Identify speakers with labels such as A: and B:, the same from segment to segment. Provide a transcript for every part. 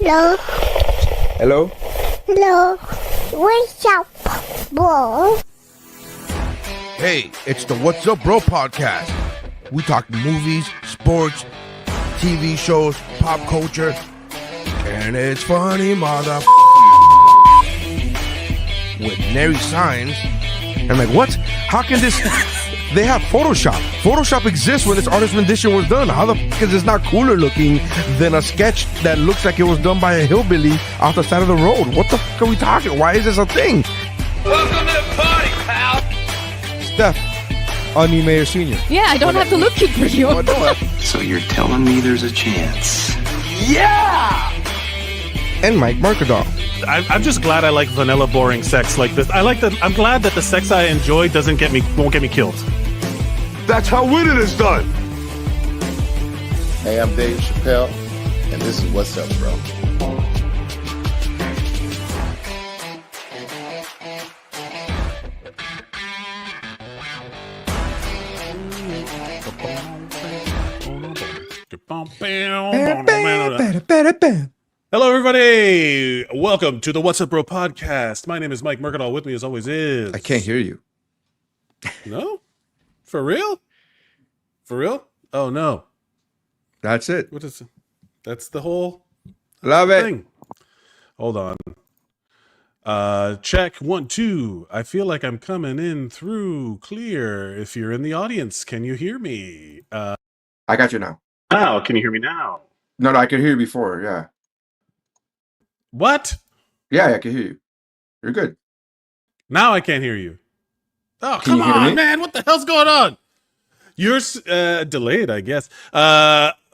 A: Hello.
B: Hello?
A: Hello. What's up, bro?
C: Hey, it's the What's Up Bro podcast. We talk movies, sports, TV shows, pop culture, and it's funny, mother. With Nery Saenz. I'm like, what? How can this... They have Photoshop. Photoshop exists when this artist rendition was done. How the fuck is this not cooler looking than a sketch that looks like it was done by a hillbilly off the side of the road? What the fuck are we talking? Why is this a thing?
D: Welcome to the party, pal.
B: Steph, anie Meyer-Senior.
E: Yeah, I don't have to look for you.
B: Oh, no.
F: So you're telling me there's a chance?
C: Yeah!
B: And Mike Mercadal.
G: I'm just glad I like vanilla, boring sex like this. I'm glad that the sex I enjoy won't get me killed.
C: That's how winning is done.
H: Hey, I'm Dave Chappelle, and this is What's Up, Bro.
G: Hello, everybody. Welcome to the What's Up, Bro podcast. My name is Mike Mercadal. With me, as always, is...
C: I can't hear you.
G: No? For real? For real? Oh, no.
C: That's it.
G: What is... That's the whole...
C: Love it.
G: thing. Hold on. Check 1 2. I feel like I'm coming in through clear. If you're in the audience, can you hear me?
C: I got you now.
G: Oh, can you hear me now?
C: No, I could hear you before. Yeah.
G: What?
C: Yeah, I can hear you. You're good.
G: Now I can't hear you. Oh,
C: Can
G: come
C: you hear
G: on,
C: me?
G: man. What the hell's going on? You're delayed, I guess.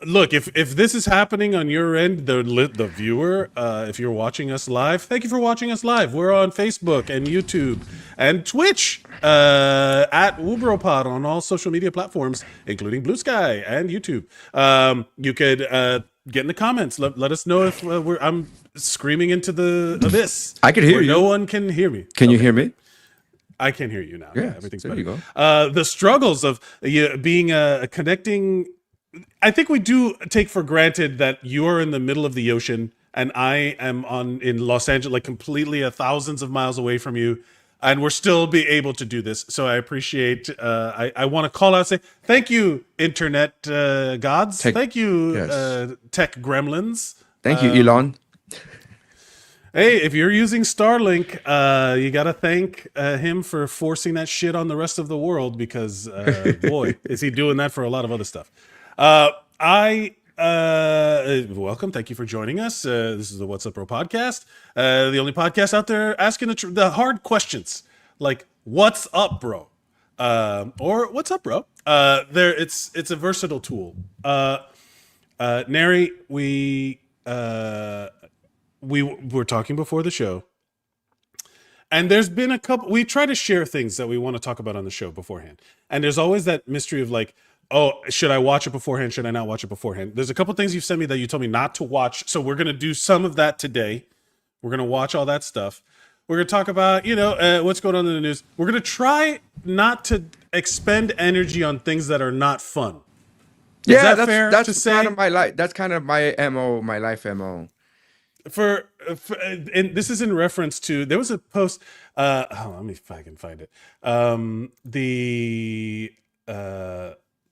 G: Look, if this is happening on your end, the viewer, if you're watching us live, thank you for watching us live. We're on Facebook and YouTube and Twitch at WUBroPod on all social media platforms, including Blue Sky and YouTube. You could get in the comments. Let us know if I'm screaming into the abyss.
C: I can hear you.
G: No one can hear me.
C: Can you hear me?
G: I can hear you now.
C: Yeah,
G: everything's
C: there
G: better.
C: you go.
G: The struggles of being connecting. I think we do take for granted that you're in the middle of the ocean and I am in Los Angeles, like completely thousands of miles away from you, and we're still be able to do this. So I appreciate. I want to call out and say thank you, internet gods. Thank you, tech gremlins.
C: Thank you, Elon.
G: Hey, if you're using Starlink, you got to thank him for forcing that shit on the rest of the world because, boy, is he doing that for a lot of other stuff. Welcome. Thank you for joining us. This is the What's Up, Bro podcast, the only podcast out there asking the hard questions like, what's up, bro? Or what's up, bro? It's a versatile tool. Nery, we were talking before the show, and there's been a couple. We try to share things that we want to talk about on the show beforehand, and there's always that mystery of like, oh, should I watch it beforehand? Should I not watch it beforehand? There's a couple things you've sent me that you told me not to watch, so we're gonna do some of that today. We're gonna watch all that stuff. We're gonna talk about what's going on in the news. We're gonna try not to expend energy on things that are not fun. Is that fair to say?
C: Kind of my life. That's kind of my MO, my life MO.
G: And this is in reference to, there was a post, let me if I can find it.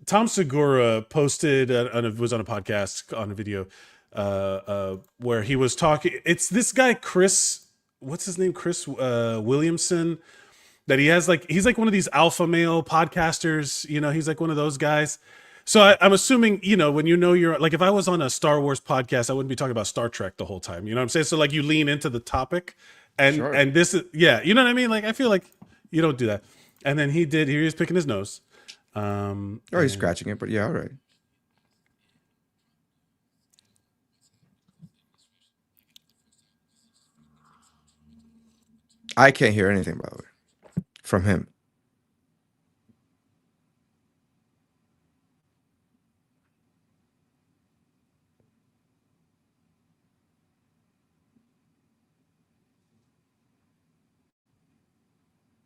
G: Tom Segura posted, was on a podcast, on a video, where he was talking, it's this guy, Chris, what's his name? Chris Williamson, that he's like one of these alpha male podcasters, he's like one of those guys. So I'm assuming, when you're like, if I was on a Star Wars podcast, I wouldn't be talking about Star Trek the whole time. You know what I'm saying? So like you lean into the topic and this is, you know what I mean? Like, I feel like you don't do that. And then he was picking his nose.
C: He's scratching it, but yeah, all right. I can't hear anything, by the way, from him.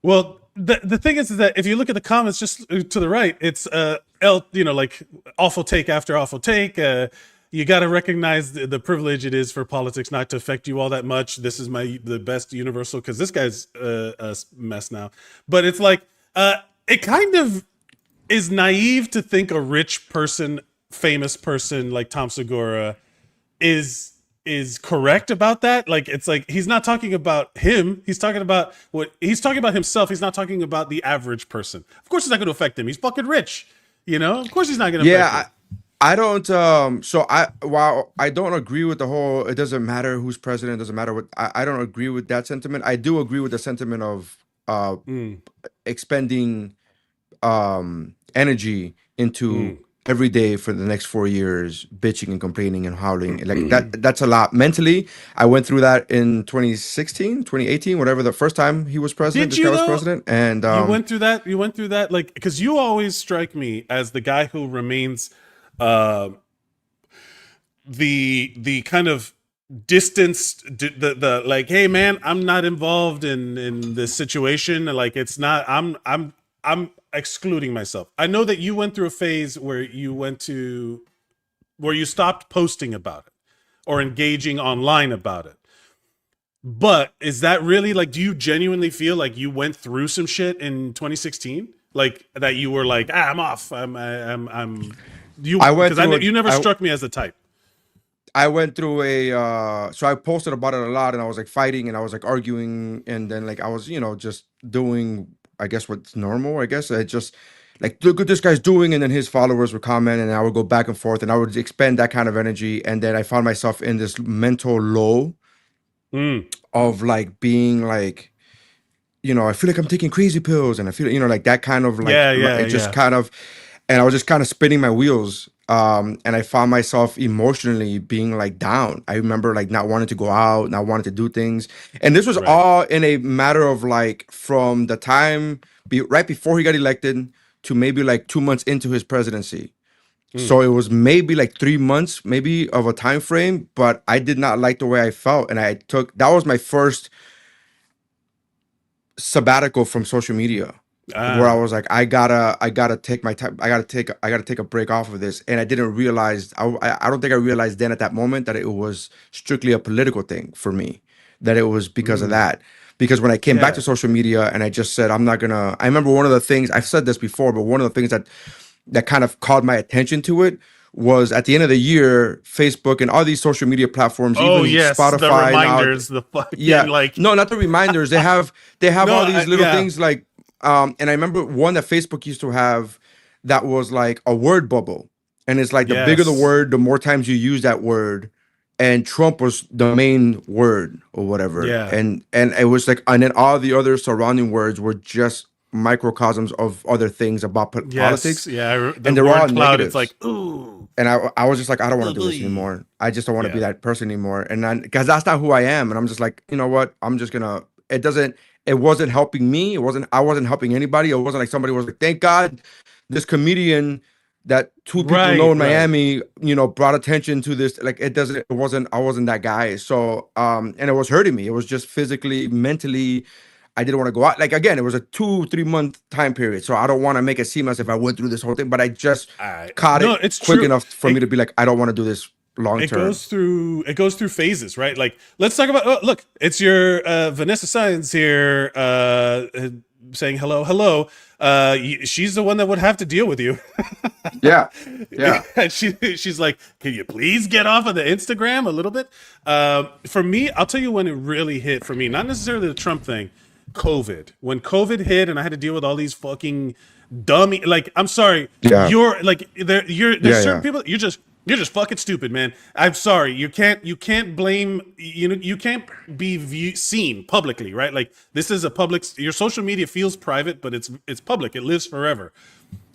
G: Well, the thing is that if you look at the comments just to the right, it's like awful take after awful take. You got to recognize the privilege it is for politics not to affect you all that much. This is the best universal, because this guy's a mess now. But it's like it kind of is naive to think a rich person, famous person like Tom Segura is correct about that. Like, it's like he's not talking about him, he's talking about himself. He's not talking about the average person. Of course it's not going to affect him, he's fucking rich, of course he's not going to affect him.
C: I don't while I don't agree with the whole it doesn't matter who's president, doesn't matter what, I don't agree with that sentiment. I do agree with the sentiment of expending energy into every day for the next 4 years, bitching and complaining and howling. Like that's a lot. Mentally, I went through that in 2016, 2018, whatever, the first time he was president, this guy was president. And
G: you went through that, like, because you always strike me as the guy who remains the kind of distanced, the like, hey man, I'm not involved in this situation. Like, it's not, I'm excluding myself. I know that you went through a phase where you went to where you stopped posting about it or engaging online about it. But is that really like, do you genuinely feel like you went through some shit in 2016? Like that you were like, I'm off. You never struck me as the type.
C: I went through so I posted about it a lot, and I was like fighting, and I was like arguing, and then like I was, just doing, I guess, what's normal. I guess I just like, look what this guy's doing, and then his followers would comment, and I would go back and forth, and I would expend that kind of energy, and then I found myself in this mental low of like being like, I feel like I'm taking crazy pills, and I feel, like that kind of like, kind of, and I was just kind of spinning my wheels. And I found myself emotionally being like down. I remember like not wanting to go out, not wanting to do things. And this was all in a matter of like from the time right before he got elected to maybe like 2 months into his presidency. So it was maybe like 3 months maybe of a time frame, but I did not like the way I felt. And that was my first sabbatical from social media. Where I was like, I gotta take my time. I gotta take a break off of this. And I didn't realize, I don't think I realized then at that moment that it was strictly a political thing for me, that it was because of that. Because when I came back to social media and I just said, I remember one of the things, I've said this before, but one of the things that kind of called my attention to it was at the end of the year, Facebook and all these social media platforms, Spotify,
G: the reminders,
C: no, not the reminders. They have all these little things like, and I remember one that Facebook used to have that was like a word bubble. And it's like the bigger the word, the more times you use that word. And Trump was the main word or whatever. Yeah. And it was like, and then all the other surrounding words were just microcosms of other things about politics.
G: Yeah.
C: And they're all negatives.
G: It's like, ooh.
C: And I was just like, I don't want to do this anymore. I just don't want to be that person anymore. And because that's not who I am. And I'm just like, you know what? I'm just gonna. It wasn't helping me. I wasn't helping anybody. It wasn't like somebody was like, thank God this comedian that two people know in Miami, brought attention to this. Like I wasn't that guy. So, and it was hurting me. It was just physically, mentally, I didn't want to go out. Like, again, it was a 2-3 month time period. So I don't want to make it seem as if I went through this whole thing, but I just caught it quick enough for me to be like, I don't want to do this long term.
G: It goes through phases, right? Like, let's talk about, look, it's your Vanessa Saenz here saying hello. She's the one that would have to deal with you.
C: Yeah.
G: And she's like, can you please get off of the Instagram a little bit? For me, I'll tell you when it really hit for me, not necessarily the Trump thing, COVID. When COVID hit and I had to deal with all these fucking dummy, like, I'm sorry, you're like, there's certain people, you're just fucking stupid, man. I'm sorry. You can't blame, you can't be seen publicly, right? Like, this is a public, your social media feels private, but it's public. It lives forever.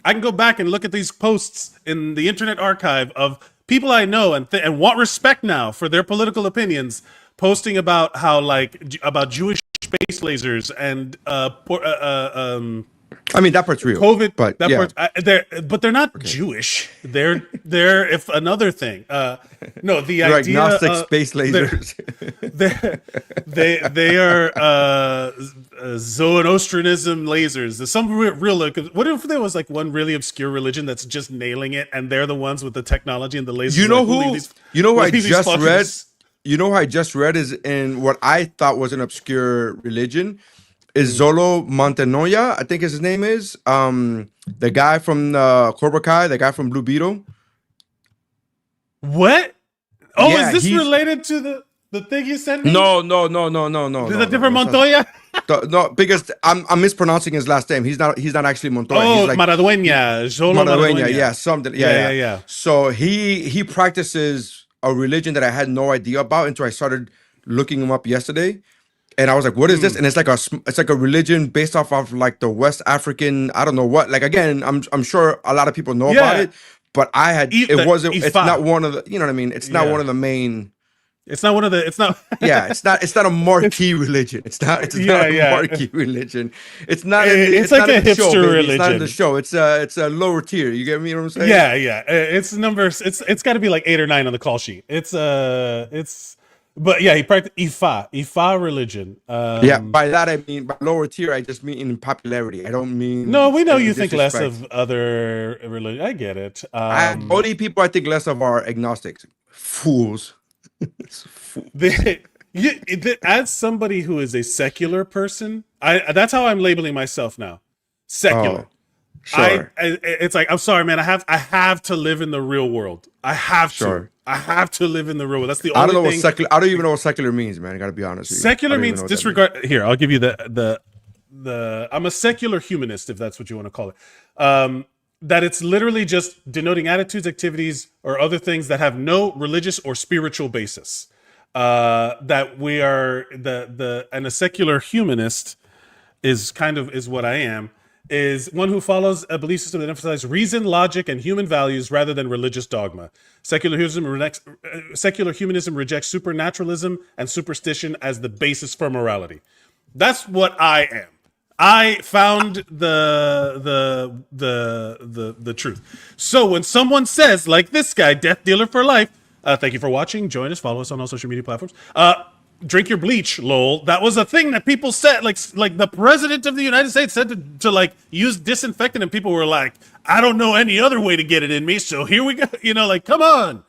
G: I can go back and look at these posts in the Internet Archive of people I know and want respect now for their political opinions, posting about how about Jewish space lasers and
C: I mean, that part's real.
G: COVID,
C: but
G: but they're not Jewish. They're if another thing. No, the
C: they're
G: idea
C: agnostic space lasers.
G: They are Zoroastrianism lasers. There's some real. What if there was like one really obscure religion that's just nailing it, and they're the ones with the technology and the lasers?
C: You know who? You know who I just read? You know who I just read is in what I thought was an obscure religion. Is Zolo Montoya, I think his name is. The guy from Cobra Kai, the guy from Blue Beetle.
G: What? Oh, yeah, is this related to the thing you sent me?
C: No. Is
G: it a different Montoya?
C: No, because I'm mispronouncing his last name. He's not actually Montoya.
G: Oh,
C: he's like,
G: Maradueña.
C: Yeah, something. Yeah. So he practices a religion that I had no idea about until I started looking him up yesterday. And I was like, what is this? And it's like a religion based off of like the West African, I don't know what. Like, again, I'm sure a lot of people know about it, but it's not one of the, you know what I mean? It's not one of the main.
G: It's not one of the, it's not.
C: it's not a marquee religion. It's not a marquee religion. It's not.
G: It's like a hipster religion.
C: It's not in the show. It's a lower tier. You get me what I'm saying?
G: Yeah. It's numbers. It's got to be like 8 or 9 on the call sheet. It's But yeah, he practiced Ifa religion.
C: Yeah, by that I mean by lower tier. I just mean in popularity. I don't mean
G: No, we know
C: in
G: you think less
C: disrespect.
G: of other religion. I get it.
C: Only people I think less of are agnostics. Fools.
G: As somebody who is a secular person, that's how I'm labeling myself now. Secular.
C: Oh, sure.
G: It's like, I'm sorry, man. I have to live in the real world. I have
C: Sure.
G: to. I have to live in the real world. That's the
C: I
G: only
C: don't know
G: thing.
C: what secular. I don't even know what secular means, man. I gotta be honest with you.
G: Secular
C: I don't even
G: means
C: know what that
G: disregard. Here, I'll give you the. I'm a secular humanist, if that's what you want to call it. That it's literally just denoting attitudes, activities, or other things that have no religious or spiritual basis. That we are and a secular humanist is what I am. Is one who follows a belief system that emphasizes reason, logic, and human values rather than religious dogma. Secular humanism rejects supernaturalism and superstition as the basis for morality. That's what I am. I found the truth. So when someone says, like this guy, death dealer for life, thank you for watching. Join us. Follow us on all social media platforms. Drink your bleach, lol. That was a thing that people said, like the president of the United States said to like use disinfectant, and people were like, I don't know any other way to get it in me, so here we go. Like, come on,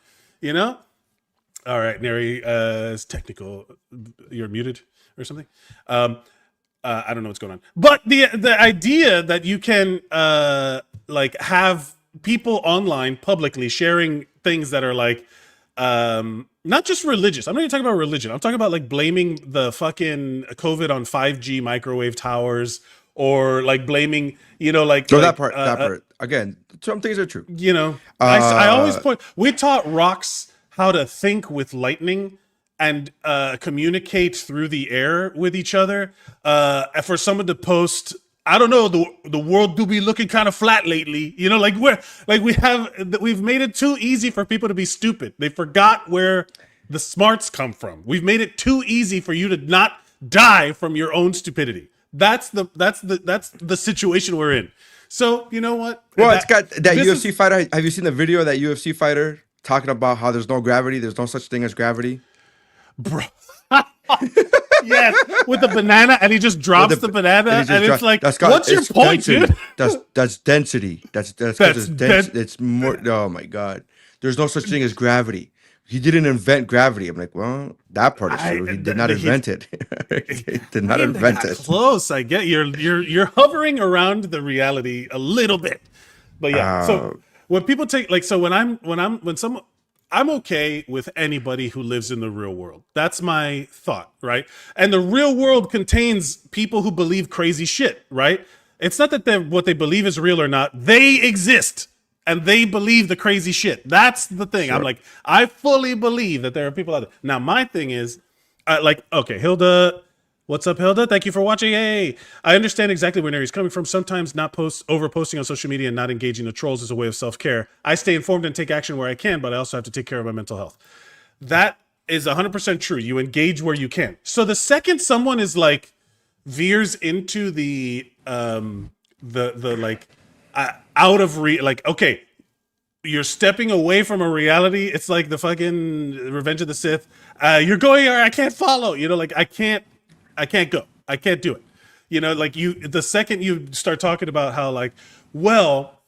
G: All right, Nery, is technical. You're muted or something. I don't know what's going on, but the idea that you can like have people online publicly sharing things that are like not just religious. I'm not even talking about religion. I'm talking about like blaming the fucking COVID on 5G microwave towers, or like blaming,
C: that part. Again, some things are true.
G: I always point. We taught rocks how to think with lightning and communicate through the air with each other. For someone to post, I don't know, the world do be looking kind of flat lately. We've made it too easy for people to be stupid. They forgot where the smarts come from. We've made it too easy for you to not die from your own stupidity. That's the situation we're in. So you know what?
C: Well, it's got that UFC fighter. Have you seen the video of that UFC fighter talking about how there's no gravity? There's no such thing as gravity.
G: Bro. Yes, with the banana, and he just drops the banana, and it's like, what's your point,
C: density.
G: dude?
C: That's density. That's it's more. Oh my god, there's no such thing as gravity. He didn't invent gravity. I'm like, well, that part is true. He did not invent it. He did not invent it.
G: Close. I get you're hovering around the reality a little bit, but yeah. So when people take I'm okay with anybody who lives in the real world. That's my thought, right? And the real world contains people who believe crazy shit, right? It's not that what they believe is real or not. They exist, and they believe the crazy shit. That's the thing. Sure. I'm like, I fully believe that there are people out there. Now, my thing is, okay, Hilda, what's up, Hilda? Thank you for watching. Hey, I understand exactly where Nery's coming from. Sometimes over posting on social media and not engaging the trolls is a way of self-care. I stay informed and take action where I can, but I also have to take care of my mental health. That is 100% true. You engage where you can. So the second someone is like veers into the okay, you're stepping away from a reality. It's like the fucking Revenge of the Sith. You're going, or I can't follow. I can't go. I can't do it. The second you start talking about how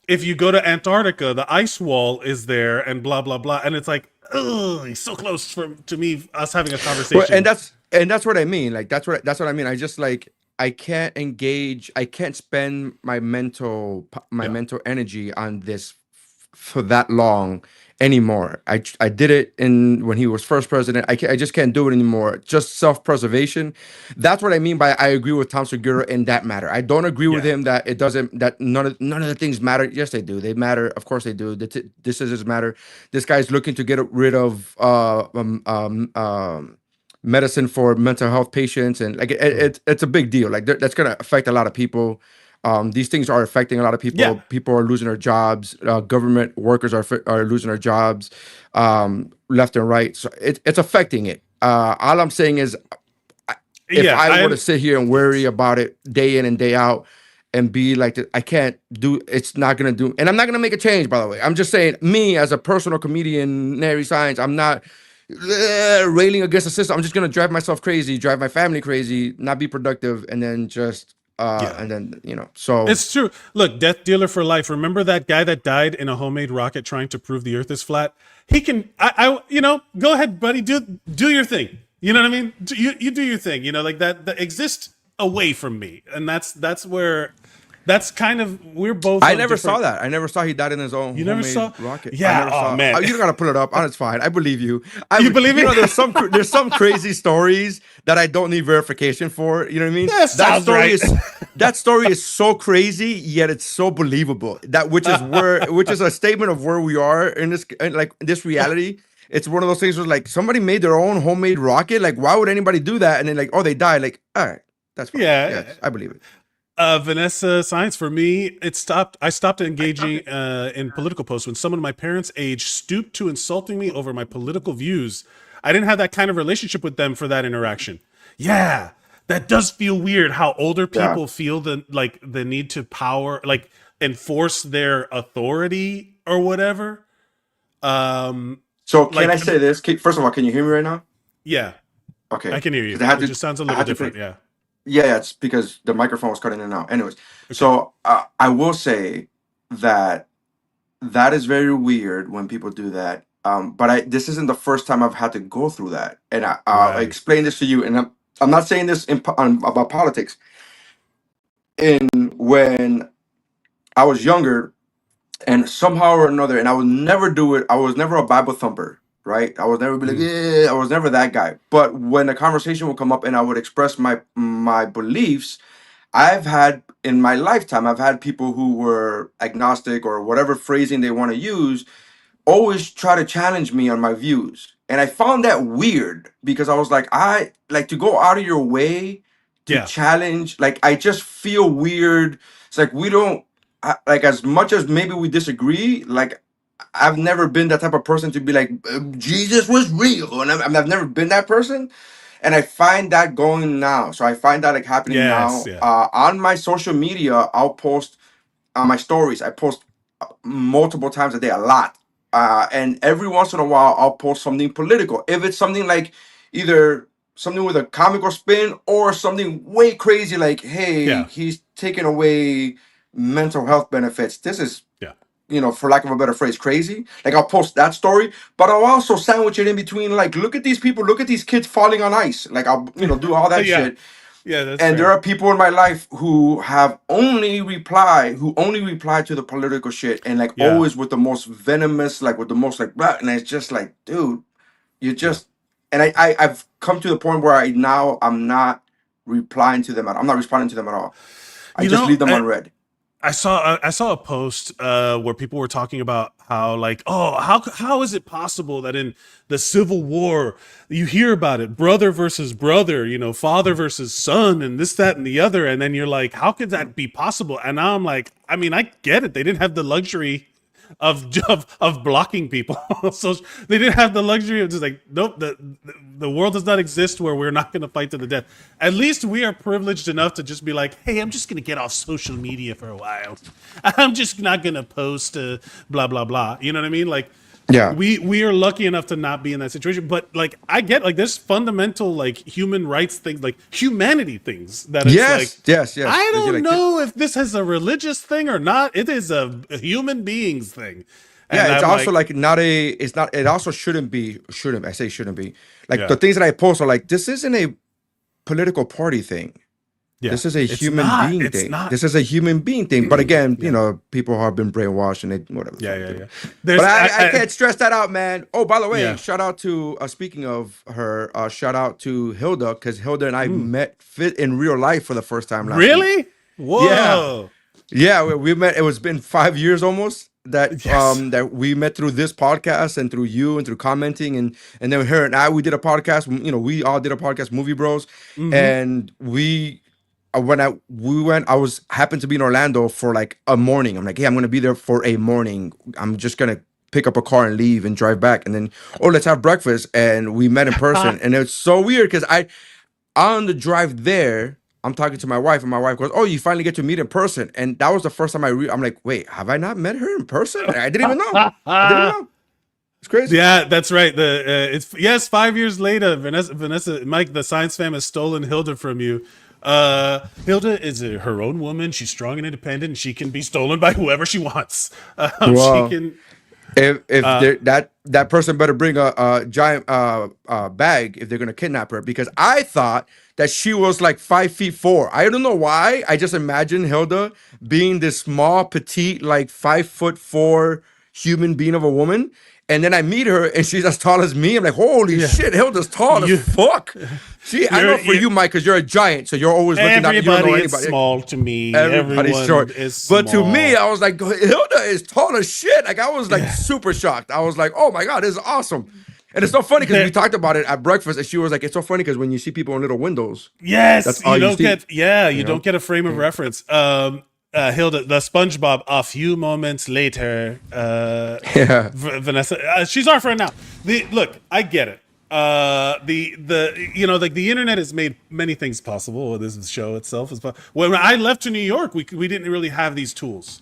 G: if you go to Antarctica, the ice wall is there and blah, blah, blah. And it's like, oh, he's so close to me, us having a conversation.
C: Well, and that's what I mean. Like, that's what I mean. I just I can't engage. I can't spend my mental energy on this for that long anymore. I did it when he was first president. I just can't do it anymore. Just self-preservation. That's what I mean by I agree with Tom Segura in that matter. I don't agree with him that none of the things matter. Yes, they do. They matter. Of course they do. The decisions matter. This guy's looking to get rid of medicine for mental health patients, and it's a big deal. That's gonna affect a lot of people. These things are affecting a lot of people. Yeah. People are losing their jobs. Government workers are losing their jobs, left and right. So it's affecting it. All I'm saying is, if I were to sit here and worry about it day in and day out and be like, I can't do. It's not gonna do, and I'm not gonna make a change. By the way, I'm just saying, me as a personal comedian, Nery Saenz, I'm not railing against the system. I'm just gonna drive myself crazy, drive my family crazy, not be productive, and then just and then so
G: It's true. Look, death dealer for life. Remember that guy that died in a homemade rocket trying to prove the Earth is flat? He can. Go ahead, buddy. Do your thing. You know what I mean? You do your thing. Like that exist away from me, and that's where. That's kind of we're both.
C: I never saw that. I never saw he died in his own.
G: You never
C: homemade
G: saw
C: rocket.
G: Yeah. Oh man.
C: You gotta pull it up. It's fine. I believe you.
G: You believe me?
C: There's some crazy stories that I don't need verification for. You know what I mean? That story is so crazy, yet it's so believable. Which is a statement of where we are in this reality. It's one of those things where like somebody made their own homemade rocket. Like, why would anybody do that? And then like, oh, they died. Like, all right, that's fine.
G: Yeah.
C: Yes, I believe it.
G: Vanessa Saenz, for me, I stopped engaging in political posts when someone my parents' age stooped to insulting me over my political views. I didn't have that kind of relationship with them for that interaction. Yeah, that does feel weird how older people feel the need to enforce their authority or whatever.
C: So can I say this? First of all, can you hear me right now?
G: Yeah.
C: Okay.
G: I can hear you. It just sounds a little different. Yeah.
C: Yeah, it's because the microphone was cutting in and out. Anyways, so I will say that is very weird when people do that. But this isn't the first time I've had to go through that, and I'll explain this to you. And I'm not saying this about politics. When I was younger, and somehow or another, and I would never do it. I was never a Bible thumper. Right, I would never be like, I was never that guy. But when a conversation would come up and I would express my beliefs, I've had in my lifetime, I've had people who were agnostic or whatever phrasing they want to use, always try to challenge me on my views, and I found that weird because I was like, I like to go out of your way to challenge. Like, I just feel weird. It's like we don't like as much as maybe we disagree. Like, I've never been that type of person to be like, Jesus was real. And I've never been that person. And I find that going now. So I find that happening now. On my social media, I'll post on my stories. I post multiple times a day, a lot. And every once in a while, I'll post something political. If it's something like either something with a comical spin or something way crazy like, hey, he's taking away mental health benefits. This is for lack of a better phrase, crazy. Like, I'll post that story, but I'll also sandwich it in between. Like, look at these people, look at these kids falling on ice. Like, I'll do all that shit.
G: Yeah, that's
C: and
G: fair.
C: There are people in my life who only reply to the political shit, and always with the most venomous, with the most and it's just like, dude, you just. And I've come to the point where I'm not replying to them. I'm not responding to them at all. I just leave them unread.
G: I saw a post where people were talking about how how is it possible that in the Civil War you hear about it, brother versus brother, father versus son, and this, that, and the other, and then you're like, how could that be possible? And now I'm like, I mean, I get it. They didn't have the luxury of blocking people, so they didn't have the luxury of just like, nope, the world does not exist where we're not going to fight to the death. At least we are privileged enough to just be like, hey, I'm just going to get off social media for a while. I'm just not going to post blah blah blah. You know what I mean? Like, we are lucky enough to not be in that situation. But I get there's fundamental human rights things, humanity things that it's
C: yes.
G: I don't know if this is a religious thing or not. It is a human beings thing. And
C: it's also it also shouldn't be. The things that I post are this isn't a political party thing. Yeah, this is a human being thing. This is a human being thing. But again, people have been brainwashed and whatever.
G: Yeah.
C: But I can't stress that out, man. Oh, by the way, shout out to speaking of her, shout out to Hilda, because Hilda and I met in real life for the first time last week.
G: Whoa.
C: Yeah, we met. It's been 5 years almost that we met through this podcast and through you and through commenting and then her and I, we did a podcast. We all did a podcast, Movie Bros, and I happened to be in Orlando for a morning. I'm like, hey, I'm going to be there for a morning. I'm just going to pick up a car and leave and drive back. And then, let's have breakfast. And we met in person. And it's so weird because on the drive there, I'm talking to my wife and my wife goes, oh, you finally get to meet in person. And that was the first time I'm like, wait, have I not met her in person? I didn't even know. It's crazy.
G: Yeah, that's right. It's 5 years later. Vanessa, Mike, the science fam has stolen Hilda from you. Hilda is her own woman. She's strong and independent. And she can be stolen by whoever she wants.
C: Wow.
G: She can.
C: If that person better bring a giant bag if they're gonna kidnap her, because I thought that she was like 5'4". I don't know why. I just imagine Hilda being this small, petite, like 5'4" human being of a woman. And then I meet her and she's as tall as me. I'm like, holy shit, Hilda's tall as fuck. I know for you, Mike, because you're a giant, so you're always looking down. You don't know anybody.
G: Is small to me.
C: Everybody's short.
G: Is small.
C: But to me, I was like, Hilda is tall as shit. Like, I was like super shocked. I was like, oh my God, this is awesome. And it's so funny because we talked about it at breakfast, and she was like, it's so funny because when you see people in little windows.
G: Yes,
C: that's all you see.
G: You don't get a frame of reference. Hilda, the SpongeBob, a few moments later. Vanessa, she's our friend now. Look, I get it. The internet has made many things possible. This show itself is possible. When I left to New York, we didn't really have these tools.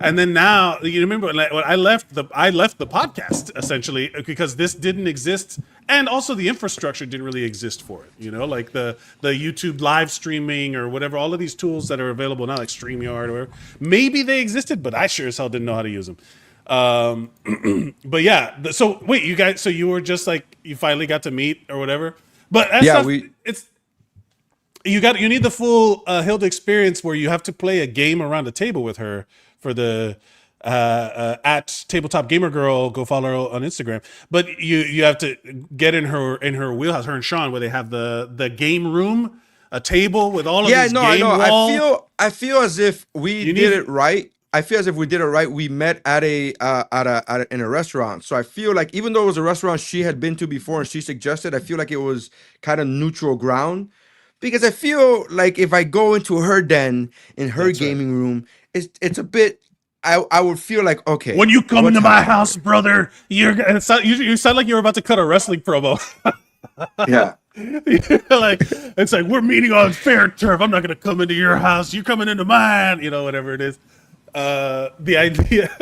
G: And then now, you remember when I left the podcast essentially because this didn't exist, and also the infrastructure didn't really exist for it. You know, like the YouTube live streaming or whatever, all of these tools that are available now, like StreamYard or whatever. Maybe they existed, but I sure as hell didn't know how to use them. But yeah, so wait, you guys, so you were just like, you finally got to meet or whatever. But you need the full Hilda experience where you have to play a game around the table with her. For the at Tabletop Gamer Girl, go follow her on Instagram. But you have to get in her wheelhouse, her and Sean, where they have the game room, a table with all of these game walls.
C: I feel as if we did it right. I feel as if we did it right. We met at in a restaurant. So I feel like even though it was a restaurant she had been to before and she suggested, I feel like it was kind of neutral ground. Because I feel like if I go into her den in her gaming room, it's a bit. I would feel like, okay.
G: When you come into my house, brother, you sound like you're about to cut a wrestling promo.
C: Yeah.
G: Like it's like we're meeting on fair turf. I'm not gonna come into your house. You're coming into mine. You know, whatever it is. The idea,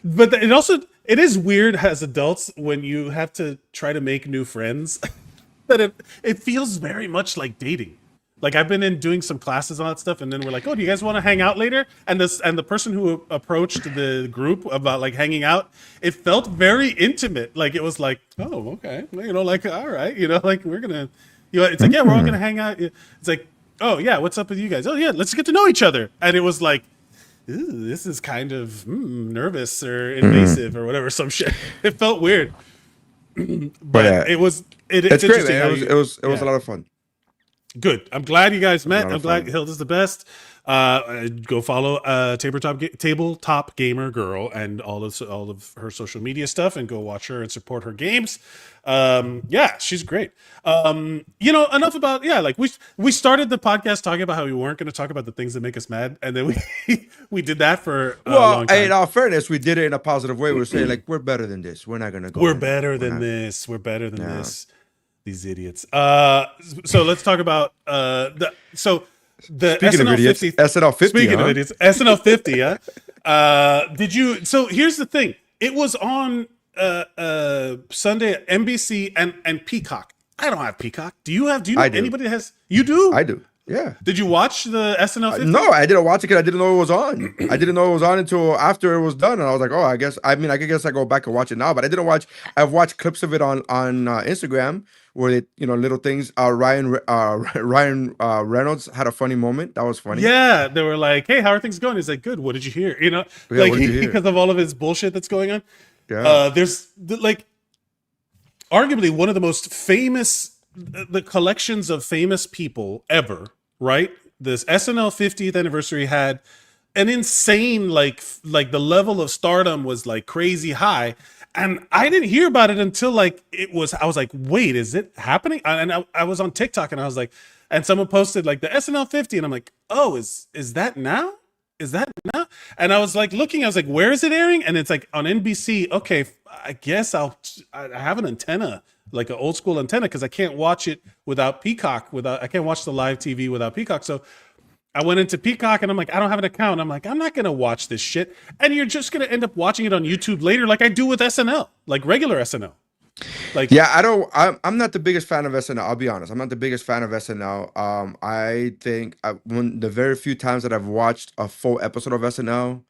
G: but it is weird as adults when you have to try to make new friends. That it feels very much like dating. Like I've been doing some classes on that stuff, and then we're like, "Oh, do you guys want to hang out later?" And the person who approached the group about like hanging out, it felt very intimate. Like it was like, "Oh, okay, like all right, like we're gonna, it's like yeah, we're all gonna hang out." It's like, "Oh yeah, what's up with you guys?" "Oh yeah, let's get to know each other." And it was like, "This is kind of nervous or invasive or whatever, some shit." It felt weird, but it was. It's
C: great, man. It was a lot of fun.
G: Good. I'm glad you guys met. I'm glad Hilda's the best. Go follow Tabletop Gamer Girl and all of her social media stuff, and go watch her and support her games. She's great. Enough about like we started the podcast talking about how we weren't going to talk about the things that make us mad, and then we did that for a long time.
C: In all fairness, we did it in a positive way. We were saying like we're better than this. We're not going to go.
G: We're better than this. We're better than this. These idiots. So let's talk about the SNL50.
C: SNL50.
G: Speaking of idiots, SNL50. Yeah. Did you? So here's the thing. It was on Sunday at NBC and Peacock. I don't have Peacock. Do you know anybody that has? You do?
C: I do. Yeah.
G: Did you watch the SNL50?
C: No, I didn't watch it because I didn't know it was on. I didn't know it was on until after it was done, and I was like, "Oh, I guess I go back and watch it now." But I didn't watch. I've watched clips of it on Instagram where it, little things. Ryan Reynolds had a funny moment. That was funny.
G: Yeah, they were like, "Hey, how are things going?" He's like, "Good. What did you hear?" Because of all of his bullshit that's going on. Yeah. There's arguably one of the most famous, the collections of famous people ever. Right? This SNL 50th anniversary had an insane like the level of stardom was like crazy high, and I didn't hear about it until like I was like, wait, is it happening? And I was on TikTok and I was like, and someone posted like the SNL 50, and I'm like, oh, is that now? Is that now? And I was like looking, I was like, where is it airing? And it's like on NBC. Okay, I guess I have an antenna, like an old school antenna, because I can't watch it without Peacock. I can't watch the live TV without Peacock. So I went into Peacock and I'm like, I don't have an account. I'm like, I'm not gonna watch this shit. And you're just gonna end up watching it on YouTube later, like I do with SNL, like regular SNL. Like,
C: Yeah, I'm not the biggest fan of SNL. I'll be honest. I'm not the biggest fan of SNL. I think when the very few times that I've watched a full episode of SNL,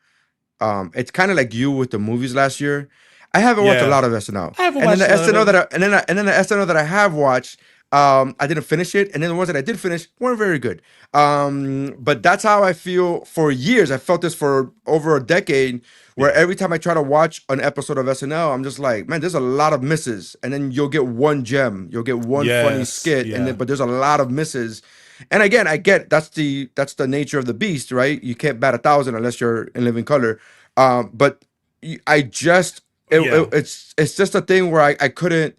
C: it's kind of like you with the movies last year. I haven't watched a
G: Yeah.
C: lot of SNL.
G: I haven't
C: and then the
G: watched a lot
C: SNL
G: of it.
C: and then the SNL that I have watched, I didn't finish it, and then the ones that I did finish weren't very good. But that's how I feel for years. I felt this for over a decade, where every time I try to watch an episode of SNL, I'm just like, man, there's a lot of misses, and then you'll get one gem, you'll get one funny
G: Yes,
C: skit,
G: yeah.
C: and then but there's a lot of misses. And again, I get that's the nature of the beast, right? You can't bat 1,000 unless you're in living color. But I just it's just a thing where I couldn't.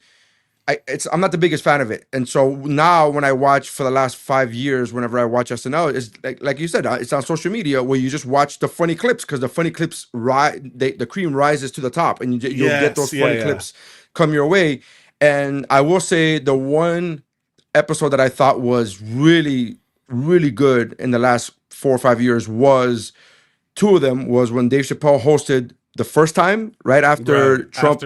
C: I'm not the biggest fan of it, and so now when I watch for the last 5 years, whenever I watch SNL, it's like you said, it's on social media where you just watch the funny clips because the funny clips the cream rises to the top, and you'll get those funny clips come your way. And I will say the one episode that I thought was really really good in the last 4 or 5 years was two of them was when Dave Chappelle hosted the first time, right after Trump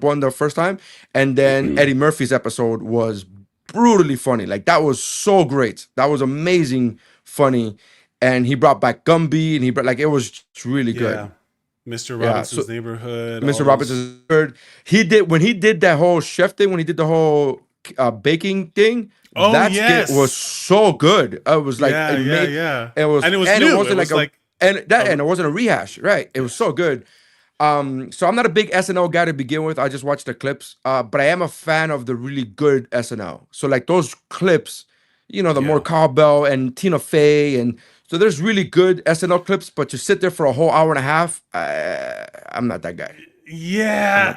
C: won the first time, and then Eddie Murphy's episode was brutally funny. Like that was so great. That was amazing funny, and he brought back Gumby, and he brought it was really good.
G: Mr. Robinson's Neighborhood.
C: Mr. Robinson's Neighborhood. He did that whole chef thing when he did the whole baking thing.
G: Oh,
C: that
G: yes.
C: skit was so good. It was like It was
G: and it was
C: and
G: new.
C: it wasn't
G: it was
C: and it wasn't a rehash, right? It was so good. So I'm not a big SNL guy to begin with. I just watch the clips. But I am a fan of the really good SNL. So like those clips, the more Cowbell and Tina Fey, and so there's really good SNL clips. But to sit there for a whole hour and a half, I'm not that guy.
G: Yeah,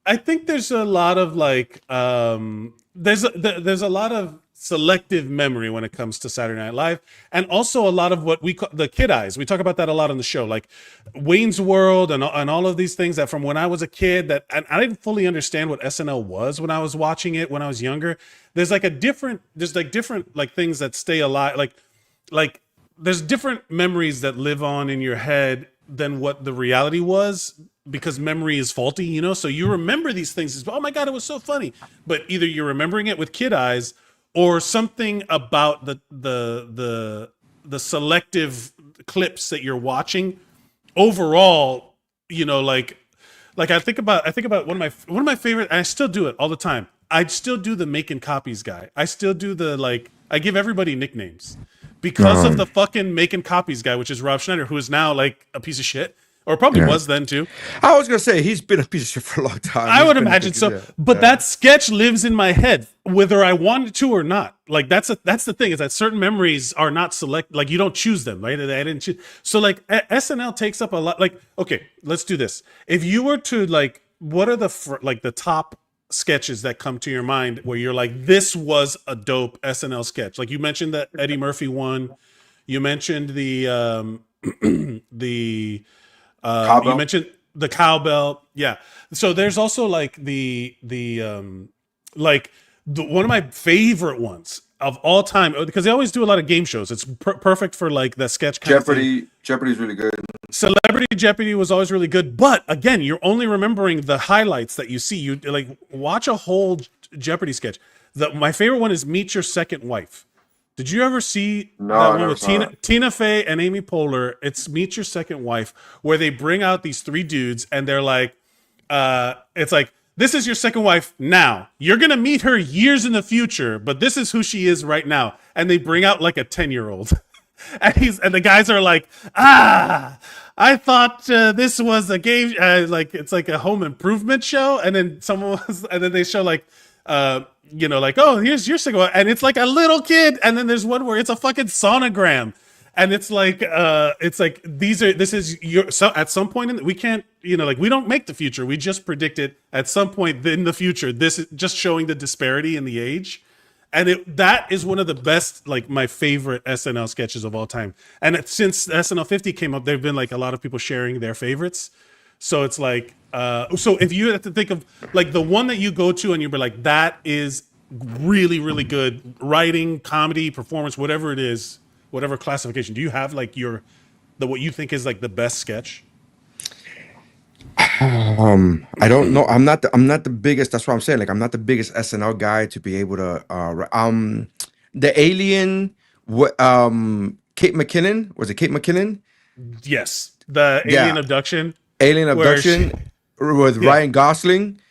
G: I think there's a lot of like there's a lot of selective memory when it comes to Saturday Night Live, and also a lot of what we call the kid eyes. We talk about that a lot on the show, like Wayne's World and all of these things that from when I was a kid that I didn't fully understand what SNL was when I was watching it when I was younger. There's different like things that stay alive, like there's different memories that live on in your head than what the reality was, because memory is faulty, so you remember these things as, oh my god, it was so funny, but either you're remembering it with kid eyes or something about the selective clips that you're watching overall, like I think about one of my favorite, and I still do it all the time. I still do the making copies guy. I still do I give everybody nicknames because of the fucking making copies guy, which is Rob Schneider, who is now like a piece of shit. Or probably was then too.
C: I was gonna say he's been a piece of shit for a long time.
G: I would imagine so. But that sketch lives in my head, whether I wanted to or not. Like that's the thing, is that certain memories are not select. Like you don't choose them, right? I didn't choose. So like SNL takes up a lot. Like, okay, let's do this. If you were to like, what are the top sketches that come to your mind where you're like, this was a dope SNL sketch? Like you mentioned that Eddie Murphy one. You mentioned the you mentioned the cowbell. Yeah. So there's also like the one of my favorite ones of all time, because they always do a lot of game shows. It's perfect for like the sketch kind of thing.
C: Jeopardy's really good.
G: Celebrity Jeopardy was always really good. But again, you're only remembering the highlights that you see. You like watch a whole Jeopardy sketch. My favorite one is Meet Your Second Wife. Did you ever see that one with Tina Fey and Amy Poehler? It's Meet Your Second Wife, where they bring out these three dudes and they're like, it's like, this is your second wife now. You're going to meet her years in the future, but this is who she is right now. And they bring out like a 10-year-old. and the guys are like, I thought this was a game, it's like a home improvement show. And then and then they show like, like, oh, here's your second one, and it's like a little kid, and then there's one where it's a fucking sonogram, and it's like this is your, so at some point we can't, like we don't make the future, we just predict it at some point in the future. This is just showing the disparity in the age, and that is one of the best, like my favorite SNL sketches of all time. And since SNL50 came up, there've been like a lot of people sharing their favorites. So it's like, so if you have to think of like the one that you go to and you're like, that is really, really good writing, comedy, performance, whatever it is, whatever classification. Do you have like what you think is like the best sketch?
C: I don't know. I'm not the biggest. That's what I'm saying. Like, I'm not the biggest SNL guy to be able to. The alien. What? Kate McKinnon, was it Kate McKinnon?
G: Yes, the alien abduction.
C: Alien abduction with
G: Yeah.
C: Ryan Gosling,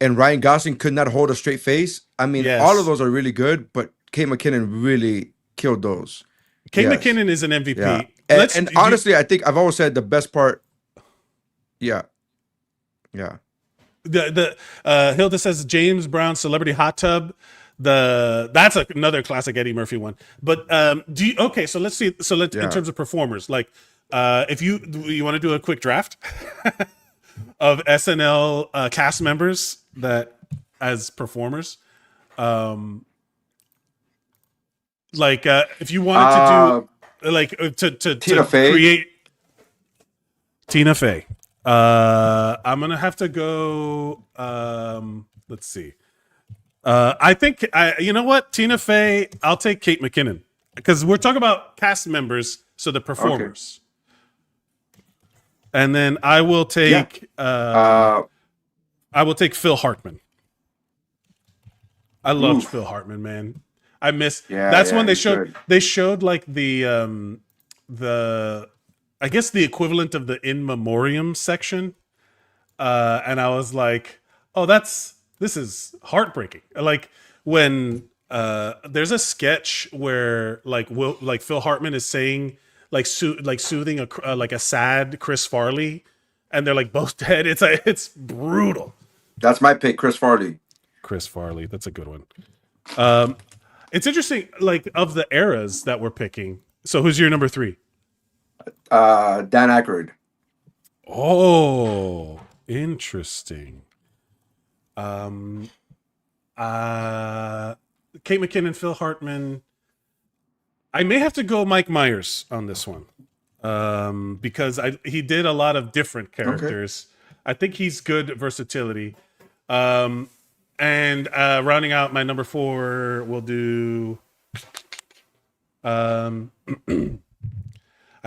C: and Ryan Gosling could not hold a straight face. I mean,
G: Yes.
C: all of those are really good, but Kate McKinnon really killed those.
G: Kate
C: Yes.
G: McKinnon is an MVP.
C: Yeah.
G: Let's-
C: And
G: do you-
C: honestly, I think I've always said the best part. Yeah. Yeah.
G: the Hilda says James Brown Celebrity Hot Tub. That's another classic Eddie Murphy one. But so let's see. So let's in terms of performers, like if you want to do a quick draft of SNL cast members that as performers, like if you wanted to do like to
C: Tina Fey.
G: create Tina Fey. I'm gonna have to go. Let's see. I think you know what, Tina Fey. I'll take Kate McKinnon because we're talking about cast members, so the performers. And then I will take. I will take Phil Hartman. I loved Phil Hartman, man. I miss. That's when they showed.
C: Good.
G: They showed like the I guess the equivalent of the in memoriam section, and I was like, oh, this is heartbreaking. Like when there's a sketch where like Phil Hartman is saying soothing a sad Chris Farley, and they're like both dead. It's brutal.
C: That's my pick, Chris Farley.
G: Chris Farley, that's a good one. It's interesting, like of the eras that we're picking. So who's your number 3?
C: Dan Aykroyd.
G: Oh, interesting. Kate McKinnon, Phil Hartman. I may have to go Mike Myers on this one, because he did a lot of different characters. Okay. I think he's good versatility. And rounding out my number 4, we'll do. I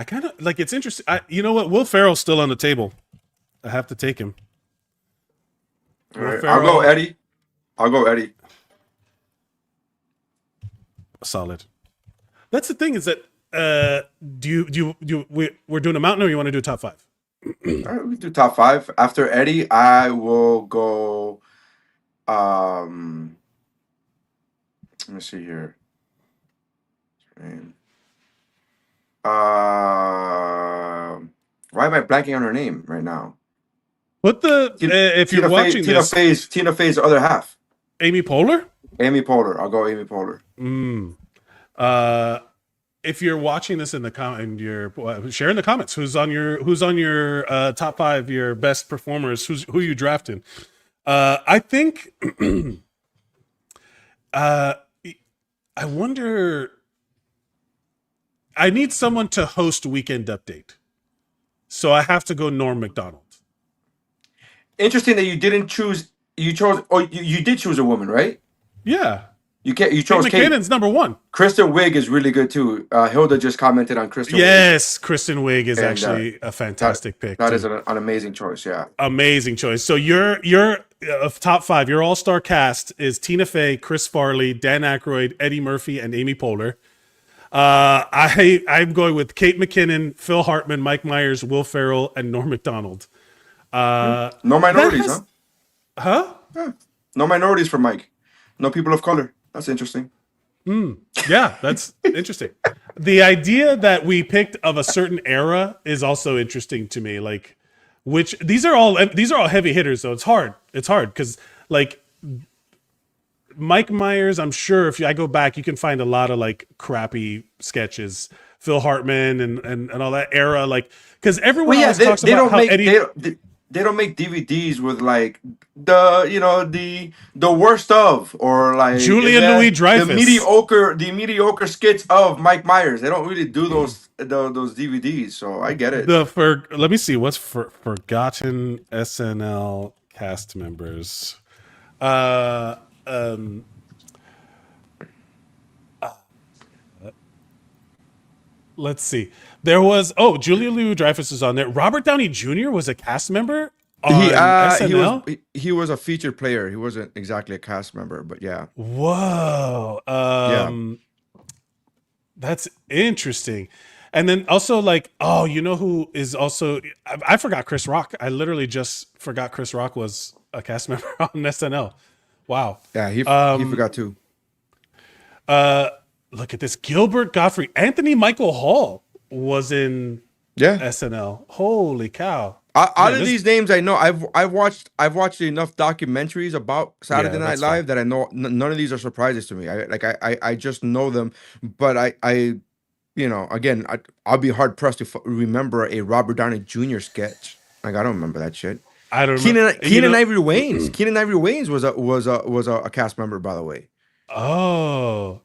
G: kind of like, it's interesting. You know what? Will Ferrell's still on the table. I have to take him.
C: All right. I'll go Eddie. Solid.
G: That's the thing is that we're doing a mountain, or you want to do top 5?
C: All right, we do top 5. After Eddie, I will go. Let me see here. Why am I blanking on her name right now?
G: What the? If you're watching this,
C: Tina Fey's other half.
G: Amy Poehler.
C: I'll go Amy Poehler.
G: If you're watching this in the and you're share in the comments, who's on your top 5, your best performers, who you drafting? I think. I wonder. I need someone to host Weekend Update, so I have to go Norm Macdonald.
C: Interesting that you didn't choose. You chose. Oh, you did choose a woman, right?
G: Yeah.
C: You chose
G: Kate McKinnon's number 1.
C: Kristen Wiig is really good too. Hilda just commented on Kristen.
G: Yes, Wiig. Kristen Wiig is actually a fantastic pick.
C: That is an amazing choice. Yeah,
G: amazing choice. So your top 5, your all-star cast is Tina Fey, Chris Farley, Dan Aykroyd, Eddie Murphy, and Amy Poehler. I'm going with Kate McKinnon, Phil Hartman, Mike Myers, Will Ferrell, and Norm Macdonald.
C: No minorities,
G: huh?
C: Yeah. No minorities for Mike. No people of color. That's interesting.
G: Yeah, that's interesting. The idea that we picked of a certain era is also interesting to me. Like, these are all heavy hitters, though. It's hard because like Mike Myers, I'm sure if I go back, you can find a lot of like crappy sketches. Phil Hartman and all that era, like because everyone always talks about how Eddie.
C: They don't make DVDs with like the worst of, or like
G: Julia Louis-Dreyfus,
C: the mediocre skits of Mike Myers. They don't really do those DVDs, so I get it.
G: Let me see what's forgotten SNL cast members. let's see. There was Julia Louis-Dreyfus is on there. Robert Downey Jr. was a cast member on SNL.
C: He was a featured player. He wasn't exactly a cast member, but yeah.
G: Whoa.
C: Yeah.
G: That's interesting. And then also like, you know who is also, I forgot Chris Rock. I literally just forgot Chris Rock was a cast member on SNL. Wow.
C: Yeah, he forgot too.
G: Look at this. Gilbert Gottfried. Anthony Michael Hall was in SNL. Holy cow.
C: Out of these names, I know I've watched enough documentaries about Saturday Night Live that I know none of these are surprises to me. I just know them, but I again, I'll be hard pressed to remember a Robert Downey Jr. sketch. Like I don't remember that shit.
G: I don't.
C: Keenan Ivory Wayans. Keenan Ivory Wayans was a cast member, by the way.
G: Oh,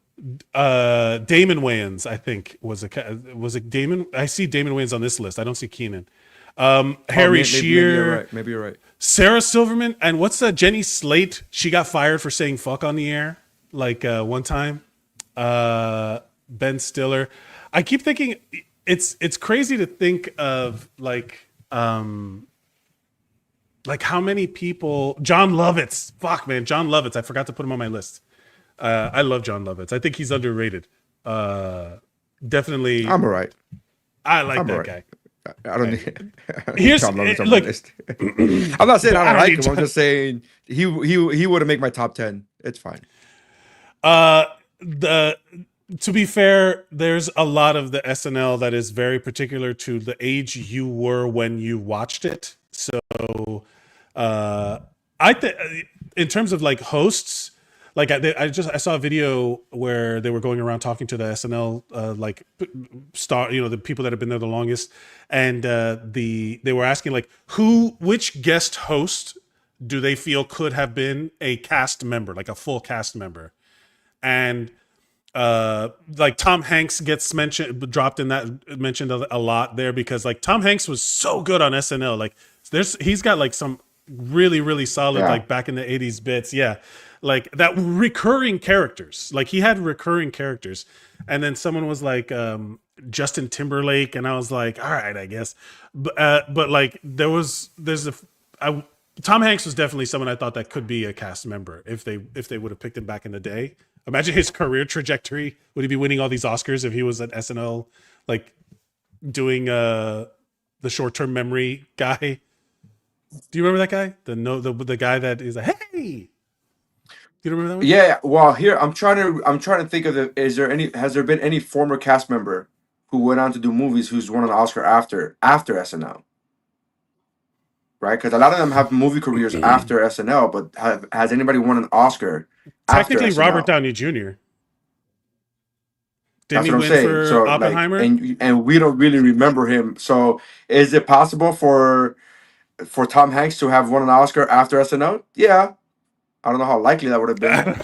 G: Damon Wayans, I think was it Damon? I see Damon Wayans on this list. I don't see Keenan. Harry Shearer.
C: Maybe you're right.
G: Sarah Silverman, and what's Jenny Slate? She got fired for saying "fuck" on the air, like one time. Ben Stiller. I keep thinking it's crazy to think of like how many people. John Lovitz. Fuck, man, John Lovitz. I forgot to put him on my list. I love John Lovitz. I think he's underrated. Definitely.
C: I'm all right.
G: I like that guy.
C: I don't need.
G: Here's
C: John Lovitz on my list. I'm not saying I don't like him. I'm just saying he wouldn't make my top 10. It's fine.
G: To be fair, there's a lot of the SNL that is very particular to the age you were when you watched it. So, I think in terms of like hosts, like I saw a video where they were going around talking to the SNL star, the people that have been there the longest, and they were asking like which guest host do they feel could have been a cast member, like a full cast member, and like Tom Hanks gets mentioned a lot there because like Tom Hanks was so good on SNL. Like he's got like some really, really solid like back in the 80s bits. Yeah. Like that recurring characters, like he had recurring characters. And then someone was like, Justin Timberlake. And I was like, all right, I guess. But like Tom Hanks was definitely someone I thought that could be a cast member if they would have picked him back in the day. Imagine his career trajectory. Would he be winning all these Oscars if he was at SNL, like doing the short-term memory guy? Do you remember that guy? The guy that is like, hey. Do you remember that one?
C: Yeah. Well, here I'm trying to think of has there been any former cast member who went on to do movies who's won an Oscar after SNL? Right? Because a lot of them have movie careers after SNL, but has anybody won an Oscar?
G: Technically,
C: after
G: Robert Downey Jr. Didn't
C: That's
G: he
C: what I'm
G: win
C: saying.
G: for
C: So,
G: Oppenheimer?
C: and we don't really remember him. So, is it possible for Tom Hanks to have won an Oscar after SNL? Yeah. I don't know how likely that would have been.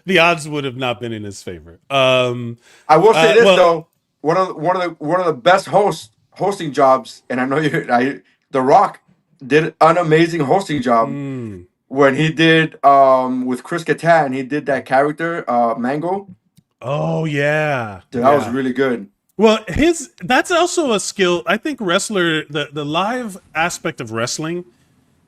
G: The odds would have not been in his favor.
C: I will say this though: one of the best hosting jobs, and I know The Rock did an amazing hosting job when he did with Chris Kattan. He did that character Mango.
G: Oh yeah,
C: Dude, that was really good.
G: Well, that's also a skill. I think the live aspect of wrestling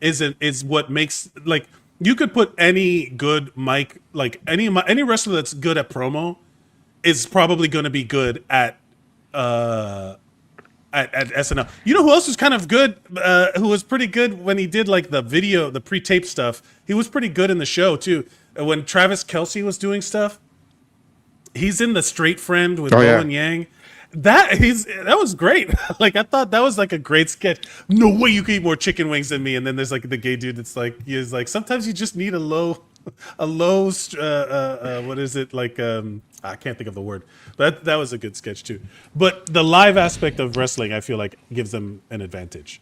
G: is what makes like. You could put any good mic, like any wrestler that's good at promo, is probably going to be good at SNL. You know who else was kind of good? Who was pretty good when he did like the video, the pre-tape stuff. He was pretty good in the show too. When Travis Kelce was doing stuff, he's in The Straight Friend with Bowen Yang. That was great. Like I thought that was like a great sketch. No way you can eat more chicken wings than me. And then there's like the gay dude that's like he's like sometimes you just need a low what is it like I can't think of the word. But that was a good sketch too. But the live aspect of wrestling I feel like gives them an advantage.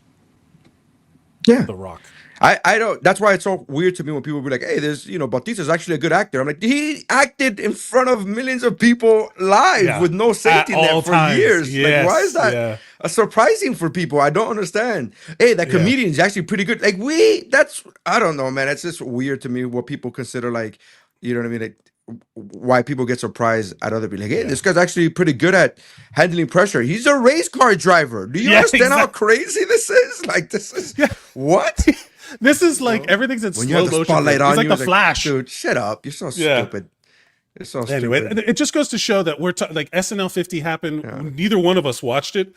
C: Yeah.
G: The Rock.
C: I don't. That's why it's so weird to me when people be like, "Hey, Bautista's actually a good actor." I'm like, he acted in front of millions of people live with no safety net for years.
G: Yes.
C: Like, why is that surprising for people? I don't understand. Hey, that comedian is actually pretty good. Like I don't know, man. It's just weird to me what people consider like, you know what I mean? Like, why people get surprised at other people. Like, hey, this guy's actually pretty good at handling pressure. He's a race car driver. Do you understand how crazy this is? Like, this is what?
G: This is like everything's in
C: When you
G: slow
C: have the
G: motion.
C: spotlight on
G: It's like
C: you,
G: the Flash.
C: dude, shut up. You're so stupid. It's so
G: Anyway,
C: stupid.
G: it just goes to show that we're like SNL50 happened. Neither one of us watched it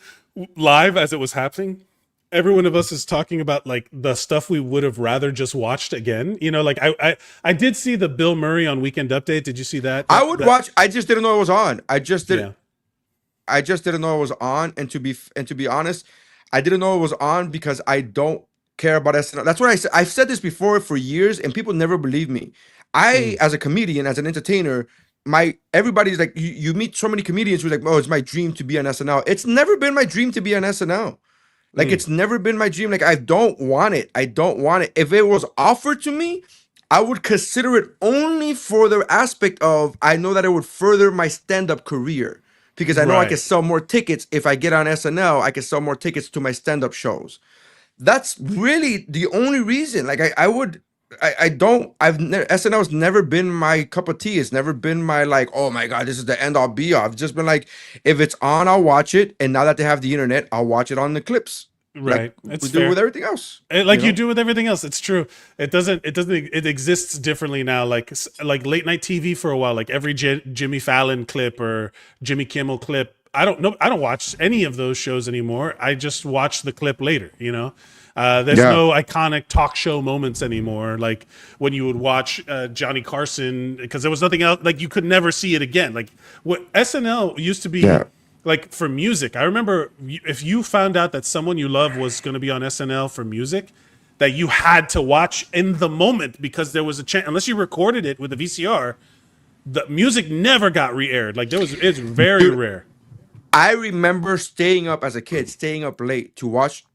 G: live as it was happening. Every one of us is talking about like the stuff we would have rather just watched again. You know, like I did see the Bill Murray on Weekend Update. Did you see that?
C: I would watch. I just didn't know it was on. I just didn't.
G: Yeah.
C: I just didn't know it was on. And to be honest, I didn't know it was on because I don't care about SNL. That's what I said. I've said this before for years, and people never believe me. As a comedian, as an entertainer, everybody's like, you meet so many comedians who's like, oh, it's my dream to be on SNL. It's never been my dream to be on SNL. Like, it's never been my dream. Like, I don't want it. I don't want it. If it was offered to me, I would consider it only for the aspect of I know that it would further my stand-up career. Because I know I can sell more tickets. If I get on SNL, I can sell more tickets to my stand-up shows. That's really the only reason. Like, SNL's never been my cup of tea. It's never been my like, oh my God, this is the end all be all. I've just been like, if it's on, I'll watch it. And now that they have the internet, I'll watch it on the clips.
G: Right.
C: Like we do with everything else.
G: You do with everything else. It's true. It exists differently now. Like late night TV for a while, like every Jimmy Fallon clip or Jimmy Kimmel clip. I don't watch any of those shows anymore. I just watch the clip later, you know? There's no iconic talk show moments anymore. Like when you would watch Johnny Carson, because there was nothing else. Like you could never see it again. Like what SNL used to be, like for music. I remember if you found out that someone you love was going to be on SNL for music, that you had to watch in the moment because there was a chance. Unless you recorded it with a VCR, the music never got re-aired. Like it's very rare.
C: I remember staying up as a kid, staying up late to watch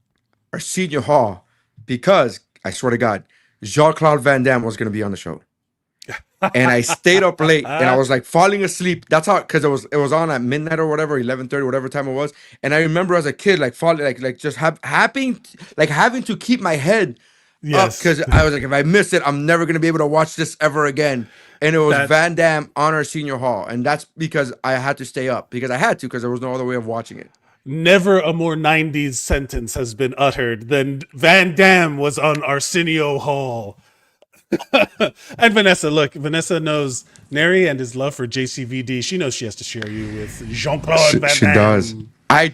C: our senior hall because I swear to God, Jean-Claude Van Damme was going to be on the show. And I stayed up late and I was like falling asleep. That's how, because it was on at midnight or whatever, 11:30, whatever time it was. And I remember as a kid, like falling, like just having to keep my head up because I was like, if I miss it, I'm never going to be able to watch this ever again. And it was Van Damme on our senior hall. And that's because I had to stay up because there was no other way of watching it.
G: Never a more 90s sentence has been uttered than Van Damme was on Arsenio Hall. And Vanessa knows Nery and his love for JCVD. She knows she has to share you with Jean-Claude Van Damme.
C: She does. I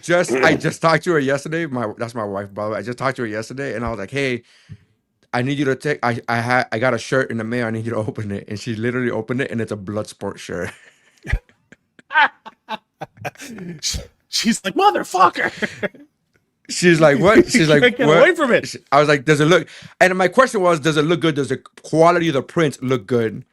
C: just talked to her yesterday. That's my wife, by the way. I just talked to her yesterday and I was like, hey, I need you to take, I got a shirt in the mail. I need you to open it. And she literally opened it and it's a Bloodsport shirt.
G: She's like, motherfucker.
C: She's like, what? She's like,
G: get
C: what?
G: away from it.
C: I was like, does it look? And my question was, does it look good? Does the quality of the print look good?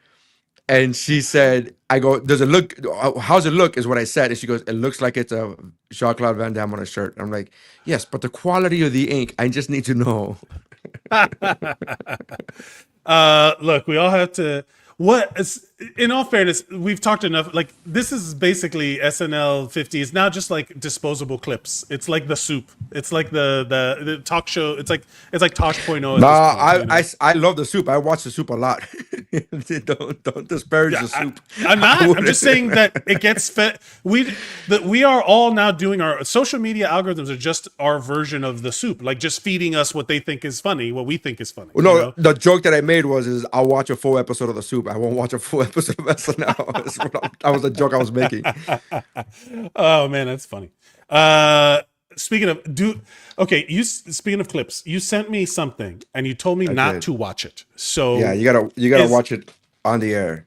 C: And she said, I go, does it look? How's it look? Is what I said. And she goes, it looks like it's a Jean-Claude Van Damme on a shirt. I'm like, yes, but the quality of the ink, I just need to know.
G: Look, we all have to. In all fairness, we've talked enough. Like this is basically SNL50. It's now just like disposable clips. It's like the soup. It's like the talk show. It's like Tosh.0.
C: I love the soup. I watch the soup a lot. don't disparage the soup.
G: I'm not. I'm just saying that it gets fed. We are all now doing our social media algorithms are just our version of the soup. Like just feeding us what they think is funny, what we think is funny.
C: Well, no, the joke that I made is I'll watch a full episode of the soup. I won't watch a full episode of SNL. That was the joke I was making.
G: Oh man, that's funny. Speaking of speaking of clips, you sent me something and you told me not to watch it. So
C: yeah, you gotta watch it on the air.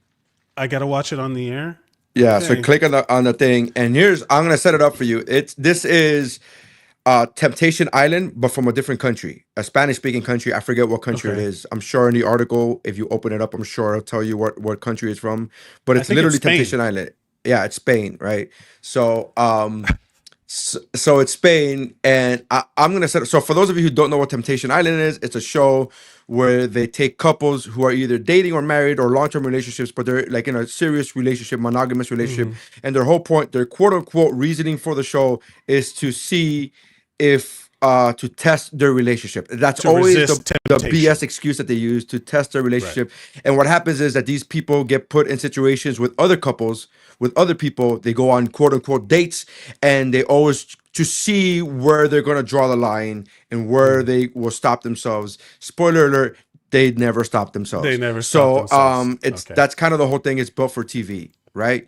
G: I gotta watch it on the air.
C: Yeah, okay. So click on the thing, and I'm gonna set it up for you. This is Temptation Island, but from a different country, a Spanish-speaking country. I forget what country it is. I'm sure in the article, if you open it up, I'm sure it'll tell you what country it's from. But it's literally Temptation Island. Yeah, it's Spain, right? So, so it's Spain, and I'm gonna set it. So for those of you who don't know what Temptation Island is, it's a show where they take couples who are either dating or married or long-term relationships, but they're like in a serious relationship, monogamous relationship, and their whole point, their quote-unquote reasoning for the show is to see if to test their relationship. That's
G: To
C: always
G: resist
C: the
G: temptation.
C: BS excuse that they use to test their relationship. And what happens is that these people get put in situations with other couples, with other people. They go on quote unquote dates, and they always to see where they're going to draw the line and where they will stop themselves. Spoiler alert: they never stop themselves.
G: They never stop themselves.
C: It's
G: Okay.
C: that's kind of the whole thing. It's built for TV, right?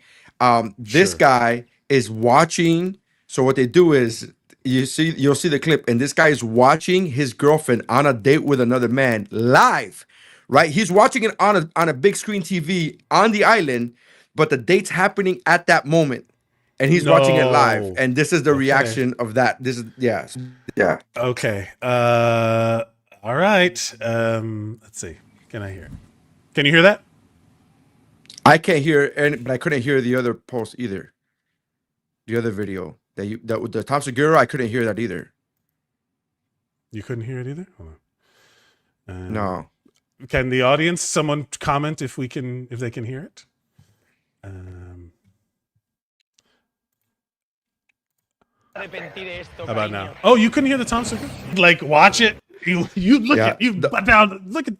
C: This
G: Sure.
C: guy is watching. So what they do is you'll see the clip, and this guy is watching his girlfriend on a date with another man live, right? He's watching it on a big screen TV on the island, but the date's happening at that moment, and he's watching it live.
G: No.
C: And this is the reaction of that. This is yeah.
G: Okay. All right. Let's see. Can I hear it? Can you hear that?
C: I can't hear, but I couldn't hear the other post either. The other video that with the Tom Segura, I couldn't hear that either.
G: You couldn't hear it either? Hold on.
C: No.
G: Can the audience, someone comment if they can hear it? How about now? Oh, you couldn't hear the Tom Segura? Like, watch it. You look
C: Yeah,
G: at you down. Look at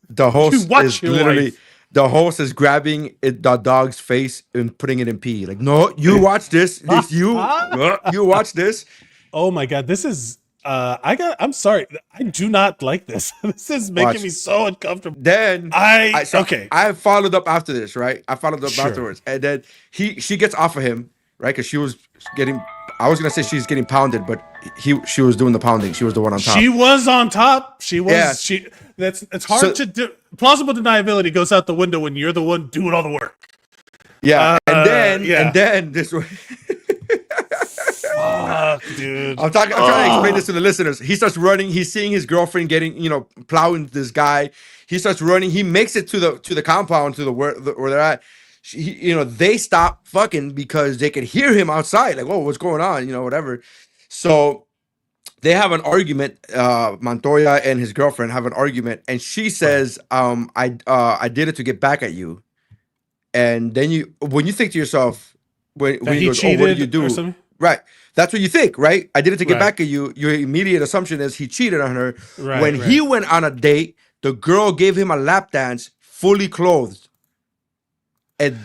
C: The host
G: watch
C: is
G: your
C: literally
G: wife.
C: the host is grabbing the dog's face and putting it in pee. Like, no, you watch this. You watch this.
G: Oh my god, this is I'm sorry. I do not like this. This is making
C: Watch.
G: me so uncomfortable.
C: Then
G: Okay.
C: I followed up after this, right? I followed up
G: Sure.
C: afterwards, and then she gets off of him, right? Because she was getting. I was gonna say she's getting pounded, but she was doing the pounding. She was the one on top.
G: She was on top. She was.
C: Yeah.
G: It's hard to do. Plausible deniability goes out the window when you're the one doing all the work.
C: Yeah, and
G: yeah.
C: then this.
G: Fuck, dude.
C: I'm trying to explain this to the listeners. He starts running. He's seeing his girlfriend getting, plowing this guy. He starts running. He makes it to the compound to where they're at. They stop fucking because they could hear him outside. Like, whoa, what's going on? Whatever. So they have an argument. Montoya and his girlfriend have an argument, and she says, "I did it to get back at you." And then when you think to yourself, when he goes, "Oh, what did you do?"
G: or something?
C: Right. That's what you think, right? I did it to get
G: Right.
C: back at you. Your immediate assumption is he cheated on her.
G: Right,
C: When he went on a date, the girl gave him a lap dance fully clothed. And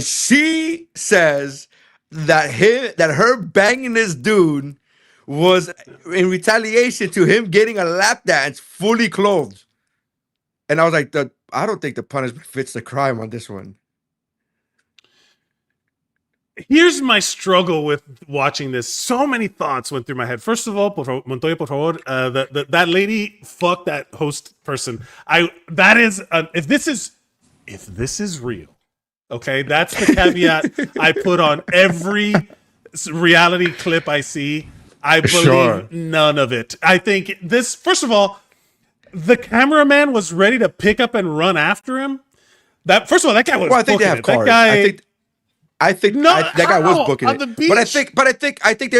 C: she says that her banging this dude was in retaliation to him getting a lap dance fully clothed. And I was like, I don't think the punishment fits the crime on this one.
G: Here's my struggle with watching this. So many thoughts went through my head. First of all, Montoya, por favor, that lady, fuck that host person. If this is real, okay, that's the caveat I put on every reality clip I see. I believe
C: Sure.
G: none of it. I think this. First of all, the cameraman was ready to pick up and run after him. That guy was.
C: Well, I think they
G: booking
C: have
G: it. That
C: cars.
G: guy.
C: I think
G: No,
C: that guy was
G: how?
C: booking
G: On
C: it.
G: the
C: But I
G: beach?
C: think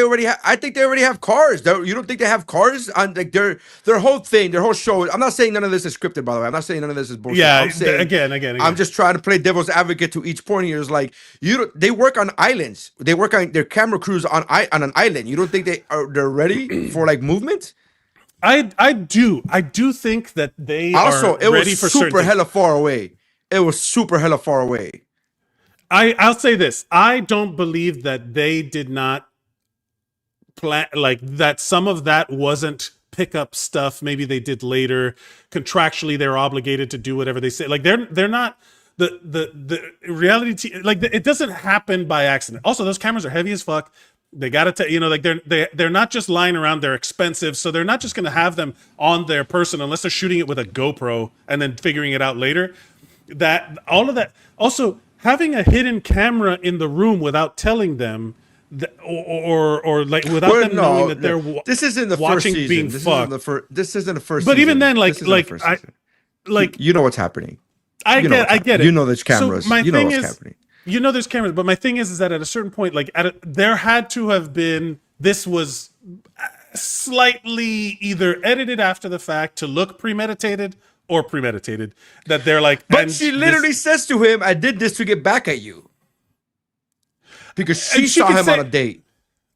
C: they already have cars. You don't think they have cars on like their whole thing, their whole show. I'm not saying none of this is scripted, by the way. I'm not saying none of this is bullshit.
G: Yeah,
C: I'm saying,
G: again.
C: I'm just trying to play devil's advocate to each point here. Is like they work on islands. They work on their camera crews on an island. You don't think they're ready for like movement?
G: I do think that they
C: Also,
G: are
C: it
G: ready
C: was
G: for certain
C: super
G: things.
C: hella far away. It was super hella far away.
G: I'll say this. I don't believe that they did not plan, like that some of that wasn't pickup stuff. Maybe they did later. Contractually, they're obligated to do whatever they say. Like they're not the reality like it doesn't happen by accident. Also, those cameras are heavy as fuck. They gotta like they're not just lying around. They're expensive, so they're not just gonna have them on their person unless they're shooting it with a GoPro and then figuring it out later. That all of that. Also, having a hidden camera in the room without telling them, or like without them knowing that they're
C: this isn't the
G: watching
C: first season.
G: being
C: This
G: fucked.
C: this isn't the first.
G: But
C: season.
G: even then,
C: This isn't the first season.
G: like
C: you know what's happening.
G: I get it.
C: You know there's cameras.
G: So my
C: you know
G: thing
C: what's
G: is,
C: happening.
G: you know there's cameras, but my thing is that at a certain point, like there had to have been, this was slightly either edited after the fact to look premeditated or premeditated. That they're like,
C: But
G: and
C: she literally says to him, "I did this to get back at you," because she
G: And she
C: saw
G: could
C: him
G: say-
C: on a date.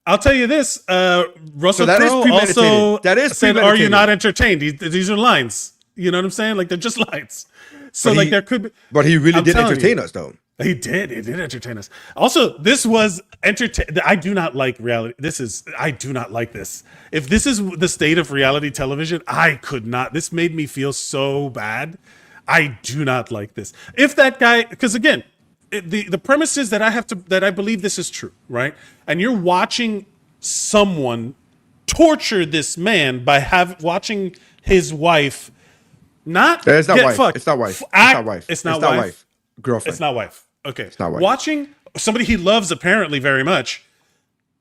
G: I'll tell you this. Russell
C: that is
G: Crowe
C: premeditated.
G: also
C: That is
G: said, "Are you
C: premeditated.
G: not entertained?" These are lines. You know what I'm saying? Like they're just lines. So
C: But
G: like
C: he-
G: there could be.
C: But he really
G: I'm
C: did
G: telling
C: entertain
G: you.
C: us, though.
G: He did entertain us. Also, this was entertain. I do not like reality. I do not like this. If this is the state of reality television, I could not. This made me feel so bad. I do not like this. If that guy, because again, the premise is that I believe this is true, right? And you're watching someone torture this man by watching his wife not
C: It's not
G: get
C: wife.
G: fucked.
C: It's not wife. It's
G: Act-
C: not wife.
G: It's not wife.
C: Girlfriend.
G: It's not wife. Okay.
C: It's not wife.
G: Watching somebody he loves apparently very much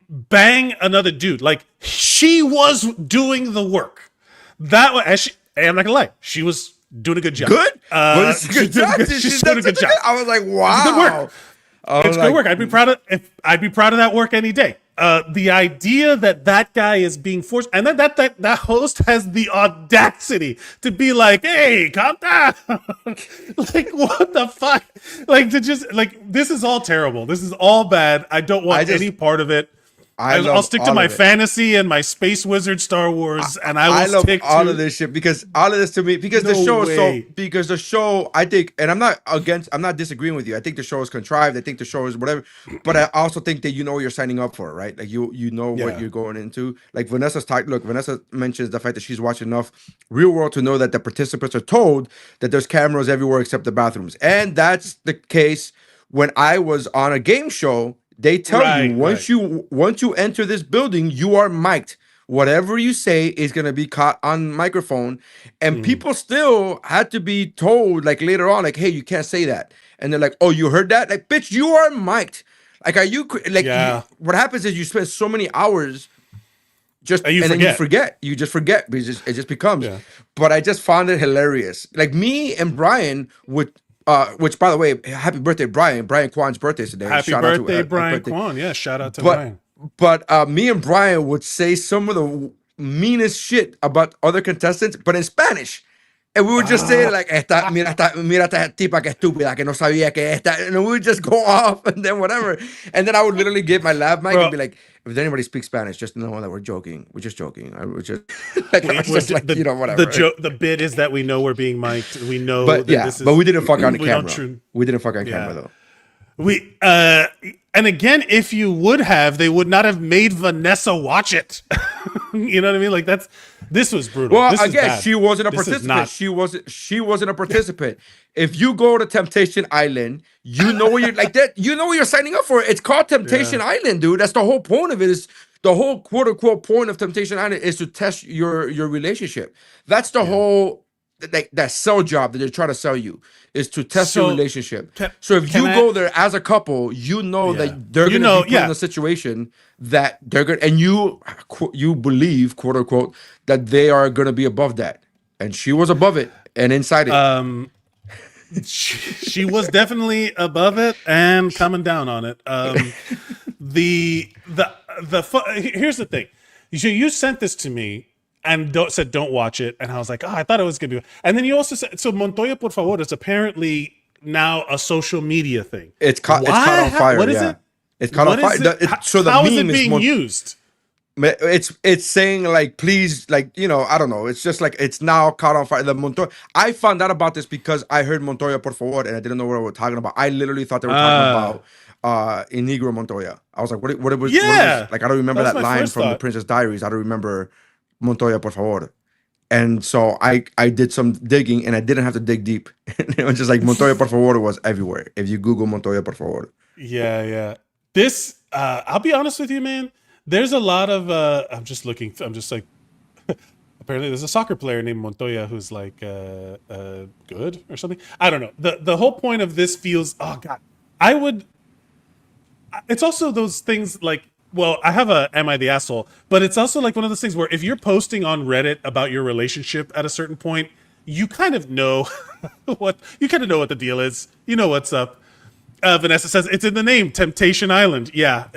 G: bang another dude. Like she was doing the work. That was, I'm not gonna lie, she was doing a good job.
C: Good? Was it a good job?
G: She's doing a good job.
C: I was like, wow.
G: It's good work. It's
C: like,
G: good work. I'd be proud of that work any day. The idea that guy is being forced, and then that host has the audacity to be like, "Hey, calm down!" Like, what the fuck? Like to just like this is all terrible. This is all bad. I don't want any part of it. I'll stick to my fantasy and my space wizard Star Wars, and I will
C: love
G: stick
C: all
G: to
C: of this shit because all of this to me because the
G: No
C: show
G: way.
C: is so because the show I think and I'm not disagreeing with you. I think the show is contrived. I think the show is whatever, but I also think that you know what you're signing up for, right? Like you know what you're going into. Like Vanessa's talk. Look, Vanessa mentions the fact that she's watched enough Real World to know that the participants are told that there's cameras everywhere except the bathrooms, and that's the case when I was on a game show. They tell you once you enter this building, you are mic'd. Whatever you say is gonna be caught on microphone, and people still had to be told like later on, like, hey, you can't say that, and they're like, oh, you heard that? Like, bitch, you are mic'd. Like, are you like? What happens is you spend so many hours just and then you forget. You just forget. It just becomes.
G: Yeah.
C: But I just found it hilarious. Like me and Brian would. Which, by the way, happy birthday, Brian. Brian Kwan's birthday is today.
G: Happy birthday, Brian Kwan. Yeah, shout out to Brian.
C: But me and Brian would say some of the meanest shit about other contestants, but in Spanish. And we would just say like, mira esta tipa que estúpida, que no sabía que esta, and we would just go off and then whatever. And then I would literally get my lav mic and be like, if anybody speaks Spanish, just know that we're joking. We're just joking. I was just like, you know, whatever.
G: The bit is that we know we're being mic'd. We know
C: but
G: that this is,
C: but we didn't fuck on the
G: we
C: camera. We didn't fuck on camera though.
G: We and again, if you would have, they would not have made Vanessa watch it. You know what I mean? Like this was brutal.
C: Well,
G: this
C: again, she wasn't a participant. She wasn't a participant. If you go to Temptation Island, you know what you're like that. You know what you're signing up for. It's called Temptation Island, dude. That's the whole point of it. Is the whole quote unquote point of Temptation Island is to test your relationship. That's the whole like that sell job that they're trying to sell you is to test your relationship. So if you go there as a couple, you know that they're going to be put in a situation that they're going, and you believe, quote unquote, that they are going to be above that, and she was above it and inside it.
G: She was definitely above it and coming down on it. Here's the thing. You sent this to me and said don't watch it, and I was like, I thought it was gonna be. And then you also said, so Montoya por favor is apparently now a social media thing.
C: It's caught on fire.
G: What is it?
C: It's caught on fire. So the
G: how
C: meme
G: is it being used?
C: It's saying like, please, like, you know, I don't know. It's just like it's now caught on fire. The Montoya. I found out about this because I heard Montoya por favor, and I didn't know what we were talking about. I literally thought they were talking about Inigro Montoya. I was like, what it was?
G: Yeah,
C: like I don't remember that line from The Princess Diaries. I don't remember Montoya por favor. And so I did some digging, and I didn't have to dig deep. It was just like Montoya por favor was everywhere. If you Google Montoya por favor.
G: Yeah. This, I'll be honest with you, man. There's a lot of, I'm just like, apparently there's a soccer player named Montoya who's like good or something. I don't know. The whole point of this feels, oh God, it's also those things like, well, I have a am I the asshole, but it's also like one of those things where if you're posting on Reddit about your relationship at a certain point, you kind of know what the deal is. You know what's up. Vanessa says it's in the name, Temptation Island. Yeah,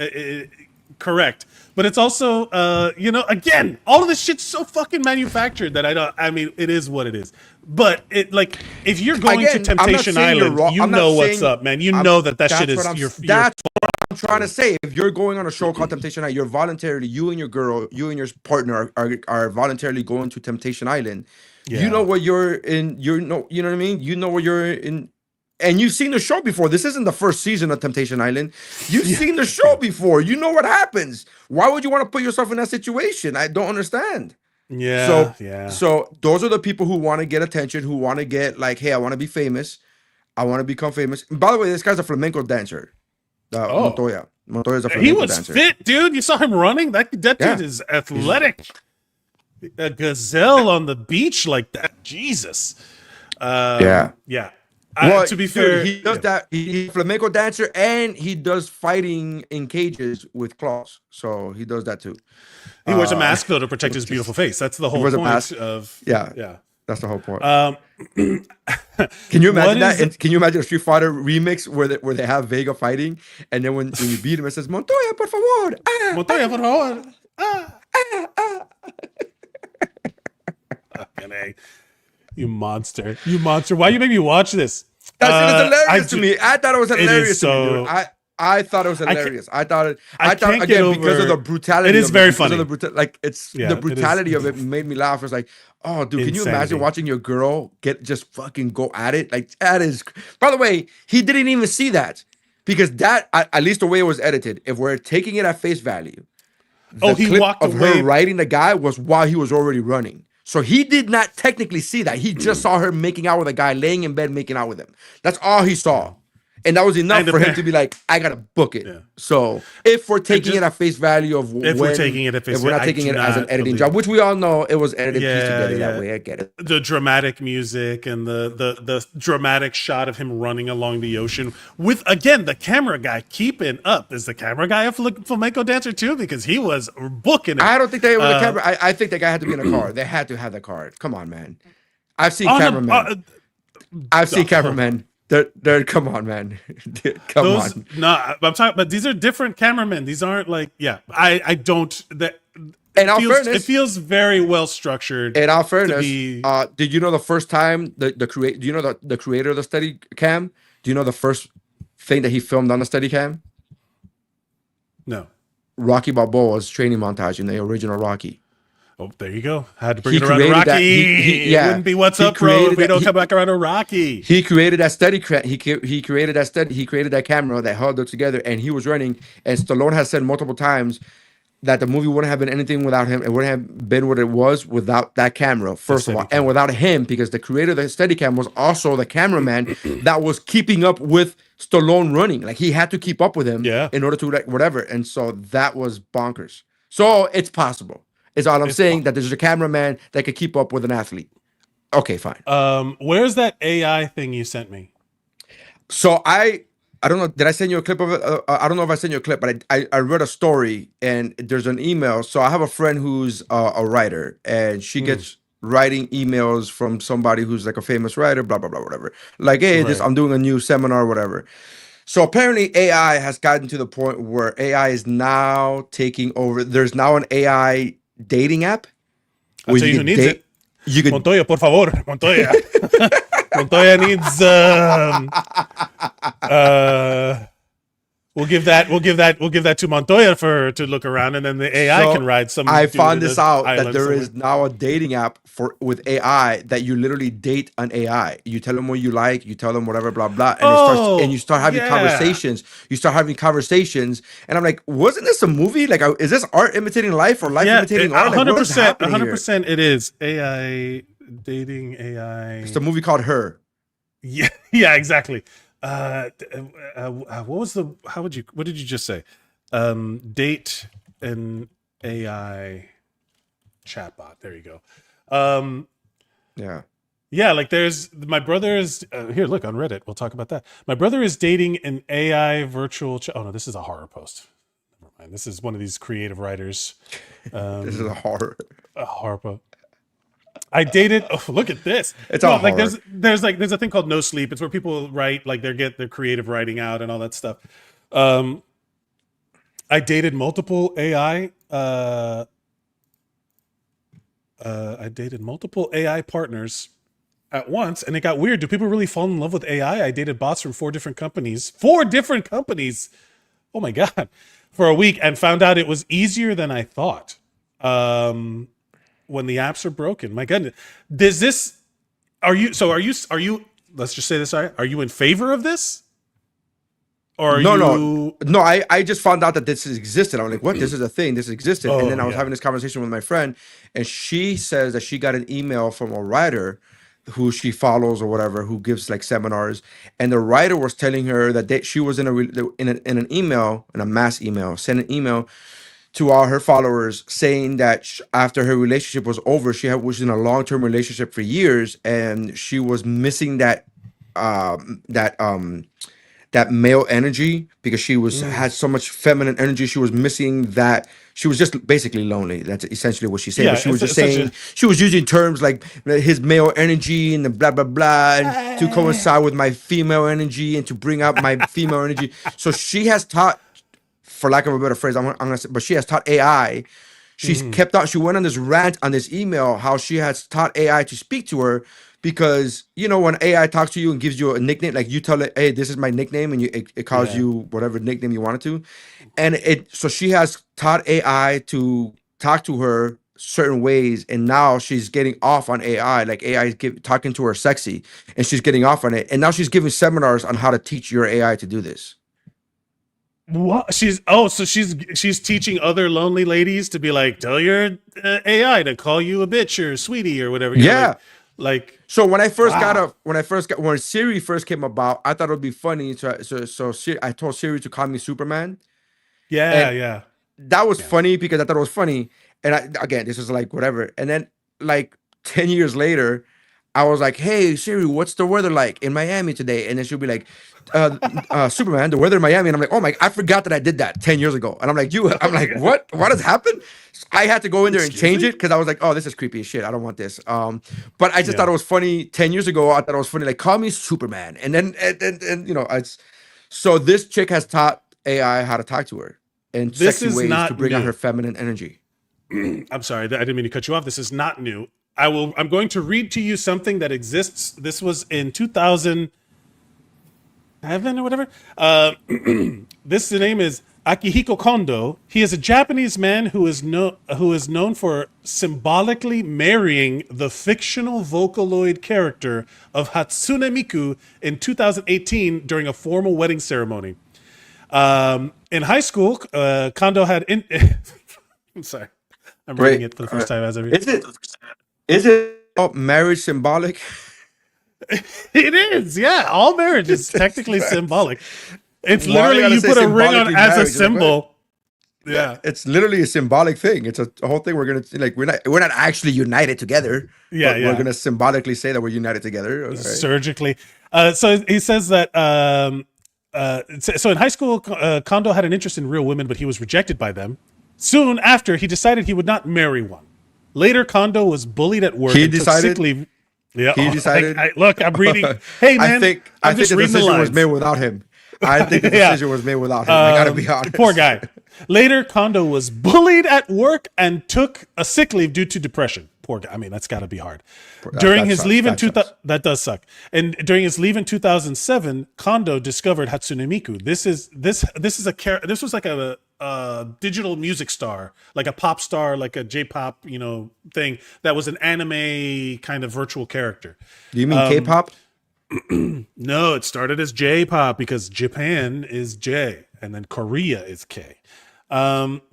G: correct. But it's also, again, all of this shit's so fucking manufactured that I mean, it is what it is. But if you're going to Temptation Island, you know what's up, man. You know that shit is your
C: that's what I'm trying to say. If you're going on a show called Temptation Island, you're voluntarily, you and your girl, you and your partner are voluntarily going to Temptation Island.
G: Yeah.
C: You know what you're in. You know what I mean. You know what you're in, and you've seen the show before. This isn't the first season of Temptation Island. You've seen the show before. You know what happens. Why would you want to put yourself in that situation? I don't understand.
G: Yeah.
C: So those are the people who want to get attention, who want to get like, hey, I want to be famous. I want to become famous. And by the way, this guy's a flamenco dancer. Montoya. Montoya's a flamenco dancer.
G: He was fit, dude. You saw him running? That dude is athletic. A gazelle on the beach like that. Jesus. Yeah.
C: Well,
G: to be fair,
C: he does that. He's a flamenco dancer and he does fighting in cages with claws. So he does that too.
G: He wears a mask though to protect his beautiful face. That's the whole point of.
C: Yeah. That's the whole point. Can you imagine that? And can you imagine a Street Fighter remix where they have Vega fighting, and then when you beat him, it says Montoya, por favor.
G: Montoya, por favor. You monster. Why you make me watch this?
C: That's hilarious to me. I thought it was hilarious to me, dude. I thought it was hilarious. I thought again because of the brutality.
G: It is very funny.
C: The brutality of it made me laugh. It's like, oh, dude, can you imagine watching your girl just fucking go at it? Like that is. By the way, he didn't even see that because that at least the way it was edited. If we're taking it at face value, the clip
G: walked
C: of
G: away.
C: her riding the guy was while he was already running. So he did not technically see that. He just saw her making out with a guy laying in bed, making out with him. That's all he saw. And that was enough for him to be like, I gotta book it. Yeah. So if we're taking it at face value of
G: if we're taking it at face value,
C: we're not taking it as an editing job, which we all know it was edited piece together that way. I get it.
G: The dramatic music and the dramatic shot of him running along the ocean with again the camera guy keeping up. Is the camera guy a flamenco dancer too? Because he was booking it.
C: I don't think they were the camera. I think the guy had to be in a car. They had to have the car. Come on, man. I've seen cameramen. I've seen cameramen. They're come on, man. Come on.
G: No, I'm talking, but these are different cameramen. These aren't like, I don't. That it feels very well structured.
C: In all fairness, did you know the first time do you know the creator of the Steady Cam? Do you know the first thing that he filmed on the Steady Cam?
G: No.
C: Rocky Balboa's training montage in the original Rocky.
G: Oh, there you go. I had to bring it around to Rocky. It wouldn't be what's up, bro, if we don't come back around to Rocky.
C: He created that steady. He created that steady. He created that camera that held it together, and he was running. And Stallone has said multiple times that the movie wouldn't have been anything without him. It wouldn't have been what it was without that camera, first of all, and without him, because the creator of the Steadicam was also the cameraman that was keeping up with Stallone running. Like he had to keep up with him in order to like whatever. And so that was bonkers. So it's possible. Is all I'm saying that there's a cameraman that could keep up with an athlete. Okay, fine.
G: Where's that AI thing you sent me?
C: So I don't know. Did I send you a clip of it? I don't know if I sent you a clip, but I read a story and there's an email. So I have a friend who's a writer and she gets writing emails from somebody who's like a famous writer, blah, blah, blah, whatever. Like, hey, I'm doing a new seminar, whatever. So apparently AI has gotten to the point where AI is now taking over. There's now an AI dating app.
G: I'll tell you who needs it.
C: You could
G: Montoya, por favor. Montoya. Montoya needs we'll give that to Montoya to look around, and then the AI can ride some.
C: I found this out that there is now a dating app with AI that you literally date an AI. You tell them what you like, you tell them whatever, blah blah, and you start having conversations. You start having conversations, and I'm like, wasn't this a movie? Like, is this art imitating life or life imitating art?
G: 100%, 100%. It is AI dating AI.
C: It's a movie called Her.
G: Yeah, exactly. What did you just say? Date an AI chatbot. There you go. Yeah, like there's my brother is here. Look on Reddit. We'll talk about that. My brother is dating an AI virtual. Oh no, this is a horror post. Never mind. This is one of these creative writers.
C: This is a horror
G: post. I dated. Oh, look at this!
C: It's all
G: like
C: horror.
G: there's a thing called No Sleep. It's where people write like get their creative writing out and all that stuff. I dated multiple AI. I dated multiple AI partners at once, and it got weird. Do people really fall in love with AI? I dated bots from 4 different companies. 4 different companies. oh my God, for a week, and found out it was easier than I thought. When the apps are broken, my goodness, are you, let's just say this, are you in favor of this? Or
C: No. I just found out that this existed. I'm like, what? This is a thing. This existed. And then I was having this conversation with my friend, and she says that she got an email from a writer who she follows or whatever, who gives like seminars, and the writer was telling her that she was in an email, in a mass email, sent an email to all her followers saying that after her relationship was over, was in a long-term relationship for years, and she was missing that male energy because she had so much feminine energy. She was missing that. She was just basically lonely. That's essentially what she said.
G: Yeah,
C: but she was just saying, she was using terms like his male energy and the blah, blah, blah, and to coincide with my female energy and to bring out my female energy. So she has taught, for lack of a better phrase, I'm gonna say, but she has taught AI. She's kept on, she went on this rant on this email, how she has taught AI to speak to her. Because, you know, when AI talks to you and gives you a nickname, like you tell it, hey, this is my nickname, and it calls you whatever nickname you want it to. And so she has taught AI to talk to her certain ways, and now she's getting off on AI. Like AI is talking to her sexy, and she's getting off on it. And now she's giving seminars on how to teach your AI to do this.
G: What? So she's teaching other lonely ladies to be like, tell your AI to call you a bitch or sweetie or whatever. Like,
C: so when I first when Siri first came about, I thought it would be funny. So I told Siri to call me Superman.
G: Yeah.
C: That was funny because I thought it was funny. And again, this is like whatever. And then like 10 years later, I was like, hey Siri, what's the weather like in Miami today? And then she'll be like, Superman, the weather in Miami. And I'm like, oh my, I forgot that I did that 10 years ago. And I'm like, what has happened? I had to go in there and change it because I was like, oh, this is creepy as shit. I don't want this. But I just thought it was funny 10 years ago. I thought it was funny, like, call me Superman. And then, and you know, so this chick has taught AI how to talk to her in sexy ways to bring out her feminine energy.
G: I'm sorry, I didn't mean to cut you off. This is not new. I'm going to read to you something that exists. This was in 2007 or whatever. This name is Akihiko Kondo. He is a Japanese man who is known for symbolically marrying the fictional Vocaloid character of Hatsune Miku in 2018 during a formal wedding ceremony. In high school, Kondo had I'm sorry, I'm reading it for the first time as every.
C: Is it marriage symbolic?
G: It is, yeah. All marriage is technically symbolic. It's literally you put a ring on as a symbol. Yeah,
C: it's literally a symbolic thing. It's a whole thing. We're gonna like we're not actually united together. We're gonna symbolically say that we're united together. Right.
G: Surgically. So he says that. So in high school, Kondo had an interest in real women, but he was rejected by them. Soon after, he decided he would not marry one. Later, Kondo was bullied at work.
C: He decided.
G: Sick leave. Yeah,
C: he decided.
G: Look, I'm reading. Hey, man,
C: I think the decision was made without him. I think the decision was made without him. I gotta be honest.
G: Poor guy. Later, Kondo was bullied at work and took a sick leave due to depression. Poor guy. I mean, that's got to be hard. During his leave in 2000, that does suck. And during his leave in 2007, Kondo discovered Hatsune Miku. This was like a digital music star, like a pop star, like a J-pop, thing that was an anime kind of virtual character.
C: Do you mean K-pop?
G: No, it started as J-pop because Japan is J and then Korea is K.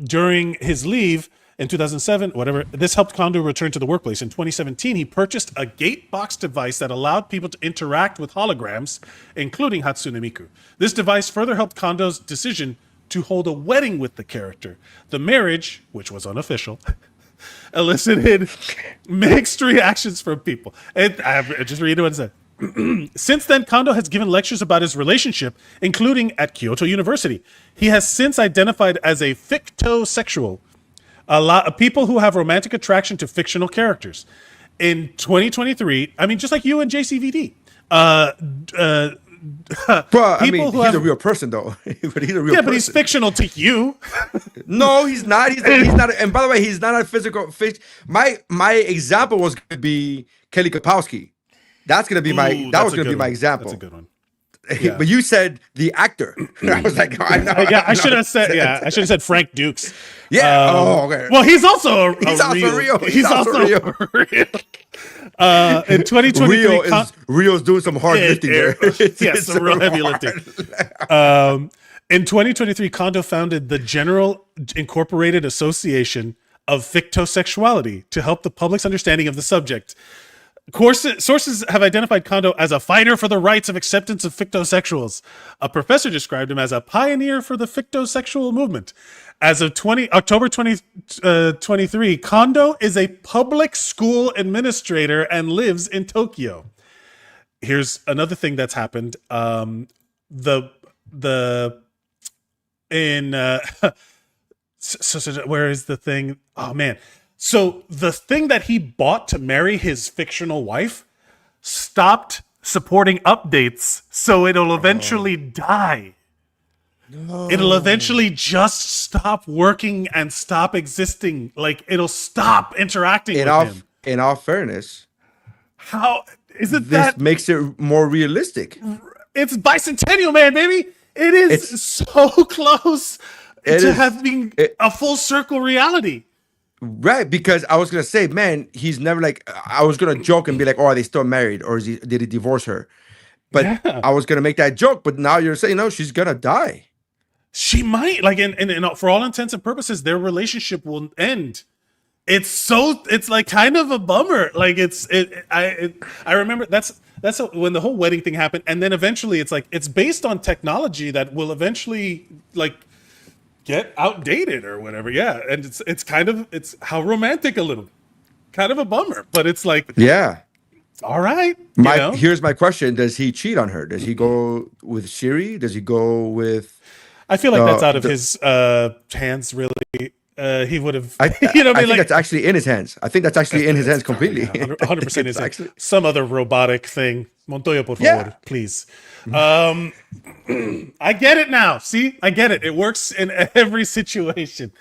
G: During his leave in 2007, this helped Kondo return to the workplace. In 2017, he purchased a gatebox device that allowed people to interact with holograms, including Hatsune Miku. This device further helped Kondo's decision to hold a wedding with the character. The marriage, which was unofficial, elicited mixed reactions from people. And I just read what it said. Since then, Kondo has given lectures about his relationship, including at Kyoto University. He has since identified as a fictosexual, a lot of people who have romantic attraction to fictional characters. In 2023, I mean, just like you and JCVD.
C: Well, I mean, he's a real person, though. But he's a real person.
G: Yeah, but he's fictional to you.
C: No, he's not. He's not. And by the way, he's not a physical. My example was going to be Kelly Kapowski. That's going to be my. That was going to be my example.
G: That's a good one. Yeah.
C: But you said the actor. I was like, oh, I know.
G: I should have said. Yeah, I should have said Frank Dukes.
C: Yeah. Okay.
G: Well, he's also
C: He's also real.
G: He's also real. In 2023,
C: Rio's doing some hard lifting there.
G: Yes, some real heavy lifting. In 2023, Kondo founded the General Incorporated Association of Fictosexuality to help the public's understanding of the subject. Sources have identified Kondo as a fighter for the rights of acceptance of fictosexuals. A professor described him as a pioneer for the fictosexual movement. As of October 2023, Kondo is a public school administrator and lives in Tokyo. Here's another thing that's happened. Where is the thing? Oh man. So the thing that he bought to marry his fictional wife stopped supporting updates, so it'll eventually die. No. It'll eventually just stop working and stop existing. Like it'll stop interacting with him.
C: In all fairness,
G: how isn't
C: this
G: that
C: makes it more realistic?
G: It's bicentennial, man, baby. It is so close to having a full circle reality.
C: Right, because I was gonna say, man, he's never like. I was gonna joke and be like, "Oh, are they still married, or did he divorce her?" But I was gonna make that joke. But now you're saying, no, she's gonna die.
G: She might, like, and for all intents and purposes, their relationship will end. It's like kind of a bummer. Like I remember that's when the whole wedding thing happened, and then eventually it's like it's based on technology that will eventually like get outdated or whatever. Yeah. And it's how romantic a little, kind of a bummer, but it's like,
C: yeah.
G: All right.
C: Here's my question. Does he cheat on her? Does he go with Siri? Does he go with,
G: I feel like that's out of his hands really. He would have,
C: I think that's actually in his hands. I think that's actually in his hands completely.
G: 100% is actually some other robotic thing. Montoya, por favor, please. I get it now. See, I get it. It works in every situation.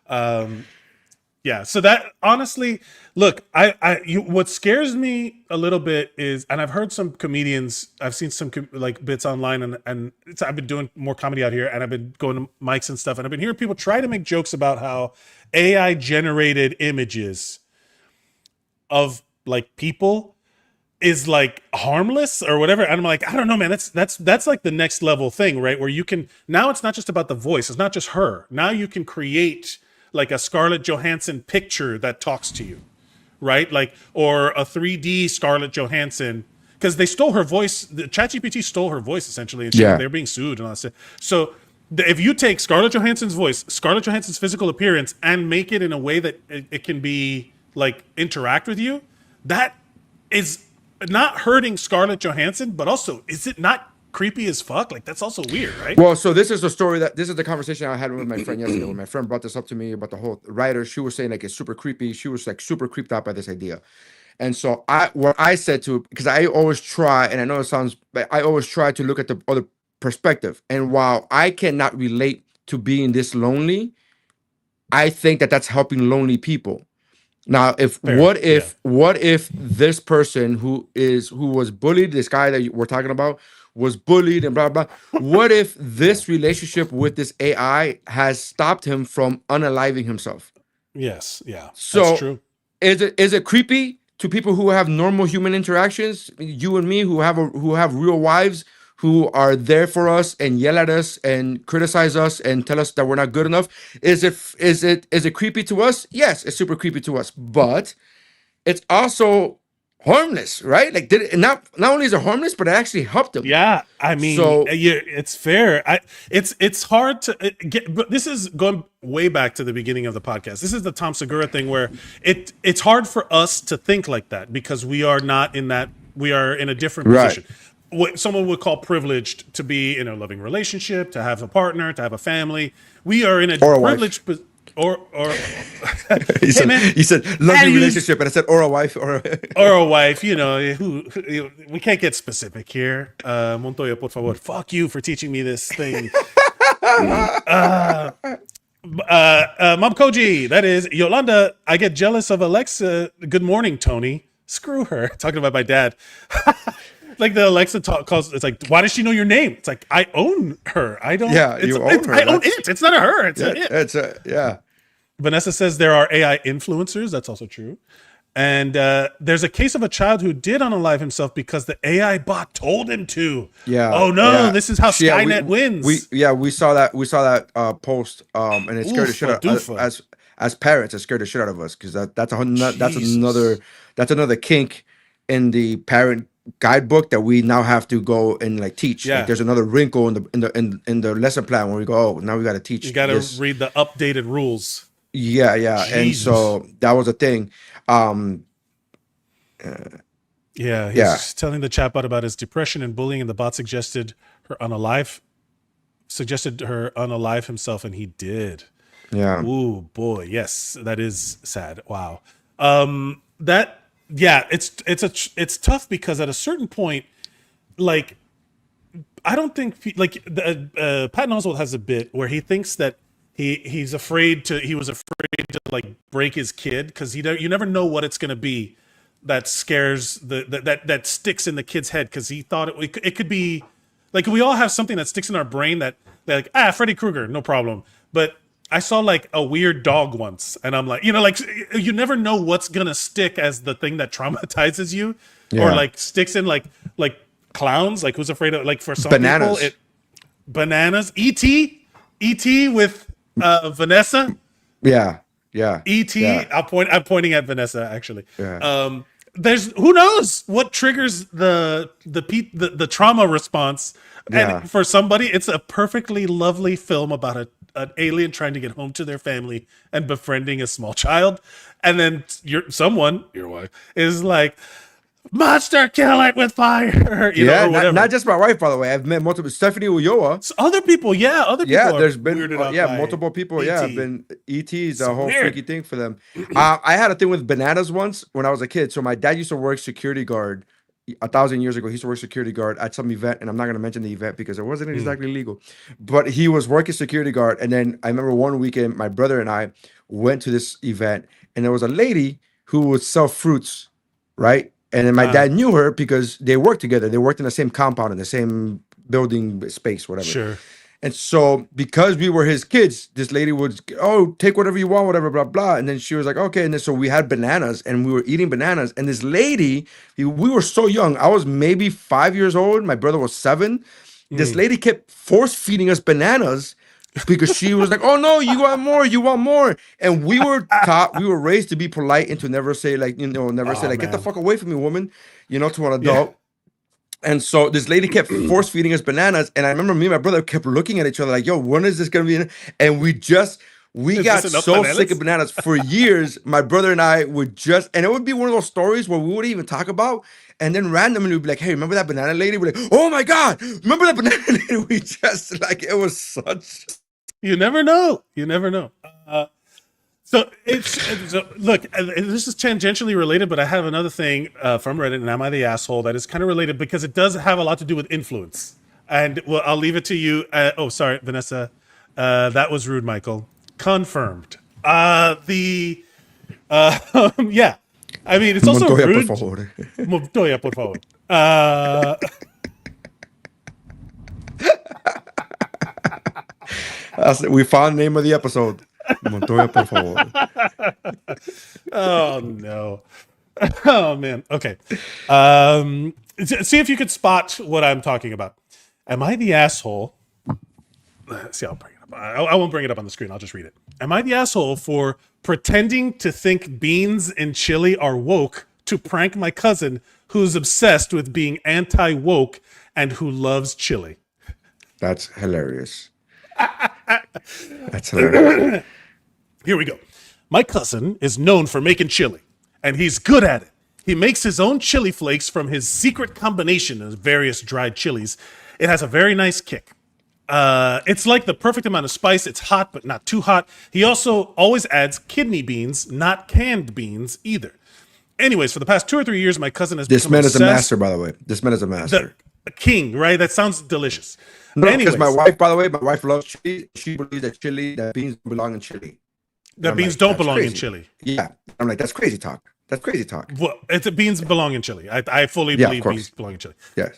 G: Yeah. So that honestly, look, what scares me a little bit is, and I've heard some comedians, I've seen some like bits online, and I've been doing more comedy out here, and I've been going to mics and stuff, and I've been hearing people try to make jokes about how AI generated images of like people is like harmless or whatever. And I'm like, I don't know, man, that's like the next level thing, right? Where you can, now it's not just about the voice. It's not just her. Now you can create like a Scarlett Johansson picture that talks to you, right? Like, or a 3D Scarlett Johansson, because they stole her voice. The ChatGPT stole her voice essentially, and they're being sued and all that stuff. So if you take Scarlett Johansson's voice, Scarlett Johansson's physical appearance, and make it in a way that it can be like interact with you, that is not hurting Scarlett Johansson, but also, is it not creepy as fuck? Like, that's also weird, right?
C: Well, so this is the conversation I had with my friend yesterday. When my friend brought this up to me about the whole writer, she was saying like it's super creepy. She was like super creeped out by this idea. And so what I said to, because I always try, and I know it sounds, but I always try to look at the other perspective. And while I cannot relate to being this lonely, I think that that's helping lonely people. Now, what if this person who was bullied, this guy that we're talking about, was bullied and blah blah blah. What if this relationship with this AI has stopped him from unaliving himself?
G: Yes, yeah.
C: So
G: that's true.
C: Is it creepy to people who have normal human interactions? You and me, who have real wives, who are there for us and yell at us and criticize us and tell us that we're not good enough. Is it creepy to us? Yes, it's super creepy to us, but it's also harmless, right? Like, not only is it harmless, but it actually helped them.
G: Yeah, I mean, so it's fair. It's hard to get, but this is going way back to the beginning of the podcast. This is the Tom Segura thing where it's hard for us to think like that because we are not in that. We are in a different position. What someone would call privileged to be in a loving relationship, to have a partner, to have a family. We are in a privileged position. Or
C: you said loving relationship, and I said or a wife or
G: a wife. You know, we can't get specific here. Montoya, por favor. Fuck you for teaching me this thing. Mom Koji, that is Yolanda. I get jealous of Alexa. Good morning, Tony. Screw her. Talking about my dad. like the Alexa talk calls. It's like, why does she know your name? It's like, I own her. I don't.
C: Yeah,
G: it's,
C: you own
G: it's,
C: her.
G: I own it. It's not a her. It's a it.
C: It's a yeah.
G: Vanessa says there are AI influencers. That's also true. And there's a case of a child who did unalive himself because the AI bot told him to.
C: Yeah.
G: Oh no,
C: yeah.
G: this is how Skynet wins.
C: We saw that post, and it scared the shit out of us as parents. It scared the shit out of us because that's another kink in the parent guidebook that we now have to go and like teach.
G: Yeah.
C: Like, there's another wrinkle in the lesson plan where we go, oh, now we got to teach.
G: You got to read the updated rules.
C: Yeah,
G: Jesus.
C: And so that was a thing.
G: He's telling the chatbot about his depression and bullying, and the bot suggested her unalive himself, and he did.
C: Yeah.
G: Ooh boy, yes, that is sad. Wow. It's tough because at a certain point, like, I don't think like Patton Oswalt has a bit where he thinks that he was afraid to like break his kid because you never know what it's going to be that scares that sticks in the kid's head, because he thought it could be like, we all have something that sticks in our brain that like, Freddy Krueger, no problem. But I saw like a weird dog once, and I'm like, like, you never know what's gonna stick as the thing that traumatizes you, or like sticks in like clowns. Like, who's afraid of, like, for some
C: bananas.
G: people, bananas. E.T. with Vanessa.
C: Yeah.
G: E.T.
C: Yeah.
G: I'm pointing at Vanessa actually.
C: Yeah.
G: There's, who knows what triggers the trauma response.
C: Yeah.
G: And for somebody, it's a perfectly lovely film about an alien trying to get home to their family and befriending a small child. And then your wife, is like, monster, kill it with fire. You know, or whatever.
C: Not just my wife, by the way. I've met multiple. Stephanie Ulloa.
G: So other people.
C: There's been
G: weirded out by
C: multiple people.
G: E.T.
C: Yeah, been ET's a whole
G: weird.
C: freaky thing for them. I had a thing with bananas once when I was a kid. So my dad used to work security guard 1,000 years ago. He used to work security guard at some event, and I'm not going to mention the event because it wasn't exactly legal. But he was working security guard, and then I remember one weekend my brother and I went to this event, and there was a lady who would sell fruits, right? And then my dad knew her because they worked together. They worked in the same compound, in the same building space, whatever.
G: Sure.
C: And so because we were his kids, this lady would, take whatever you want, whatever, blah, blah. And then she was like, okay. And then so we had bananas, and we were eating bananas. And this lady, we were so young. I was maybe 5 years old. My brother was 7. This lady kept force feeding us bananas because she was like, oh no, you want more. And we were raised to be polite and to never say like, get the fuck away from me, woman, to an adult. Yeah. And so this lady kept force feeding us bananas. And I remember me and my brother kept looking at each other like, yo, when is this going to be? And we got so sick of bananas for years. My brother and I would and it would be one of those stories where we wouldn't even talk about. And then randomly we'd be like, hey, remember that banana lady? We're like, oh my God, remember that banana lady? We just like, it was such.
G: You never know. So look, this is tangentially related, but I have another thing from Reddit, and Am I the Asshole, that is kind of related because it does have a lot to do with influence. And well, I'll leave it to you. Sorry, Vanessa. That was rude, Michael. Confirmed. Yeah. I mean, it's also
C: Montoya,
G: rude.
C: por favor.
G: Montoya, por favor.
C: We found the name of the episode. Montoya, por favor.
G: Oh no. Oh man. Okay. See if you could spot what I'm talking about. Am I the asshole? See, I'll bring it up. I won't bring it up on the screen. I'll just read it. Am I the asshole for pretending to think beans and chili are woke to prank my cousin who's obsessed with being anti-woke and who loves chili?
C: That's hilarious. That's hilarious.
G: Here we go. My cousin is known for making chili, and he's good at it. He makes his own chili flakes from his secret combination of various dried chilies. It has a very nice kick. It's like the perfect amount of spice. It's hot, but not too hot. He also always adds kidney beans, not canned beans either. Anyways, for the past 2 or 3 years, my cousin has
C: This
G: become
C: man is a
G: obsessed.
C: master, by the way. This man is a master.
G: A king, right? That sounds delicious.
C: No, because
G: Anyways,
C: my wife, by the way, loves chili. She believes that beans belong in chili.
G: that
C: I'm
G: beans
C: like,
G: don't
C: that's
G: belong in
C: crazy.
G: chili.
C: Yeah. I'm like, that's crazy talk.
I: That's crazy talk.
G: Well, beans belong in chili. I fully
I: Yeah, of
G: believe
I: course.
G: beans belong in chili.
I: Yes.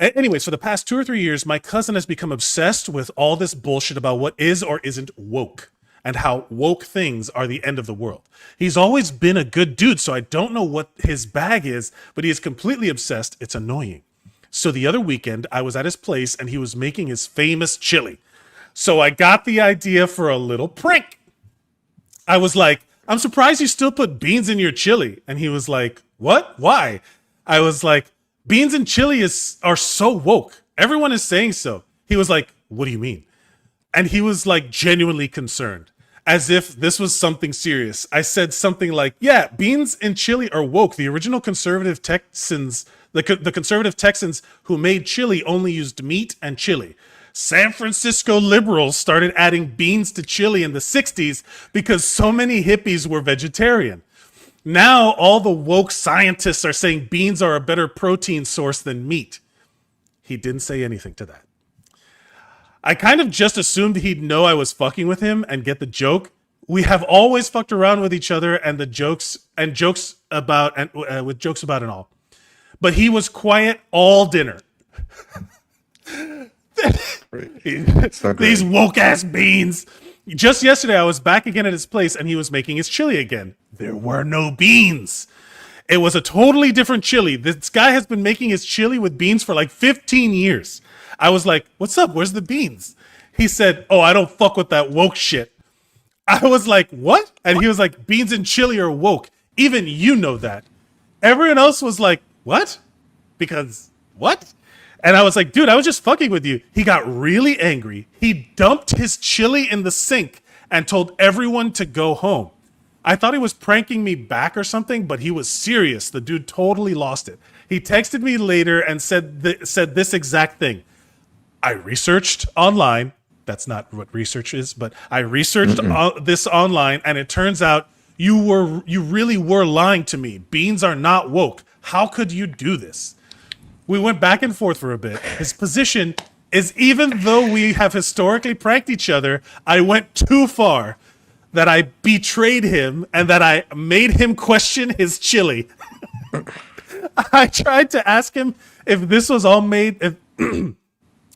G: Anyways, for the past 2 or 3 years, my cousin has become obsessed with all this bullshit about what is or isn't woke and how woke things are the end of the world. He's always been a good dude, so I don't know what his bag is, but he is completely obsessed. It's annoying. So the other weekend, I was at his place and he was making his famous chili. So I got the idea for a little prank. I was like, I'm surprised you still put beans in your chili. And he was like, what? Why? I was like, beans and chili are so woke. Everyone is saying so. He was like, what do you mean? And he was like genuinely concerned, as if this was something serious. I said something like, yeah, beans and chili are woke. The original conservative Texans, the conservative Texans who made chili only used meat and chili. San Francisco liberals started adding beans to chili in the 60s because so many hippies were vegetarian. Now all the woke scientists are saying beans are a better protein source than meat. He didn't say anything to that. I kind of just assumed he'd know I was fucking with him and get the joke. We have always fucked around with each other and with jokes about and all. But he was quiet all dinner. These woke ass beans. Just yesterday, I was back again at his place and he was making his chili again. There were no beans. It was a totally different chili. This guy has been making his chili with beans for like 15 years. I was like, what's up? Where's the beans? He said, oh, I don't fuck with that woke shit. I was like, what? And he was like, beans and chili are woke. Even you know that. Everyone else was like, what? Because what? And I was like, dude, I was just fucking with you. He got really angry. He dumped his chili in the sink and told everyone to go home. I thought he was pranking me back or something, but he was serious. The dude totally lost it. He texted me later and said this exact thing. I researched online. That's not what research is, but I researched this online, and it turns out you really were lying to me. Beans are not woke. How could you do this? We went back and forth for a bit. His position is, even though we have historically pranked each other, I went too far, that I betrayed him and that I made him question his chili. I tried to ask him if this was all made...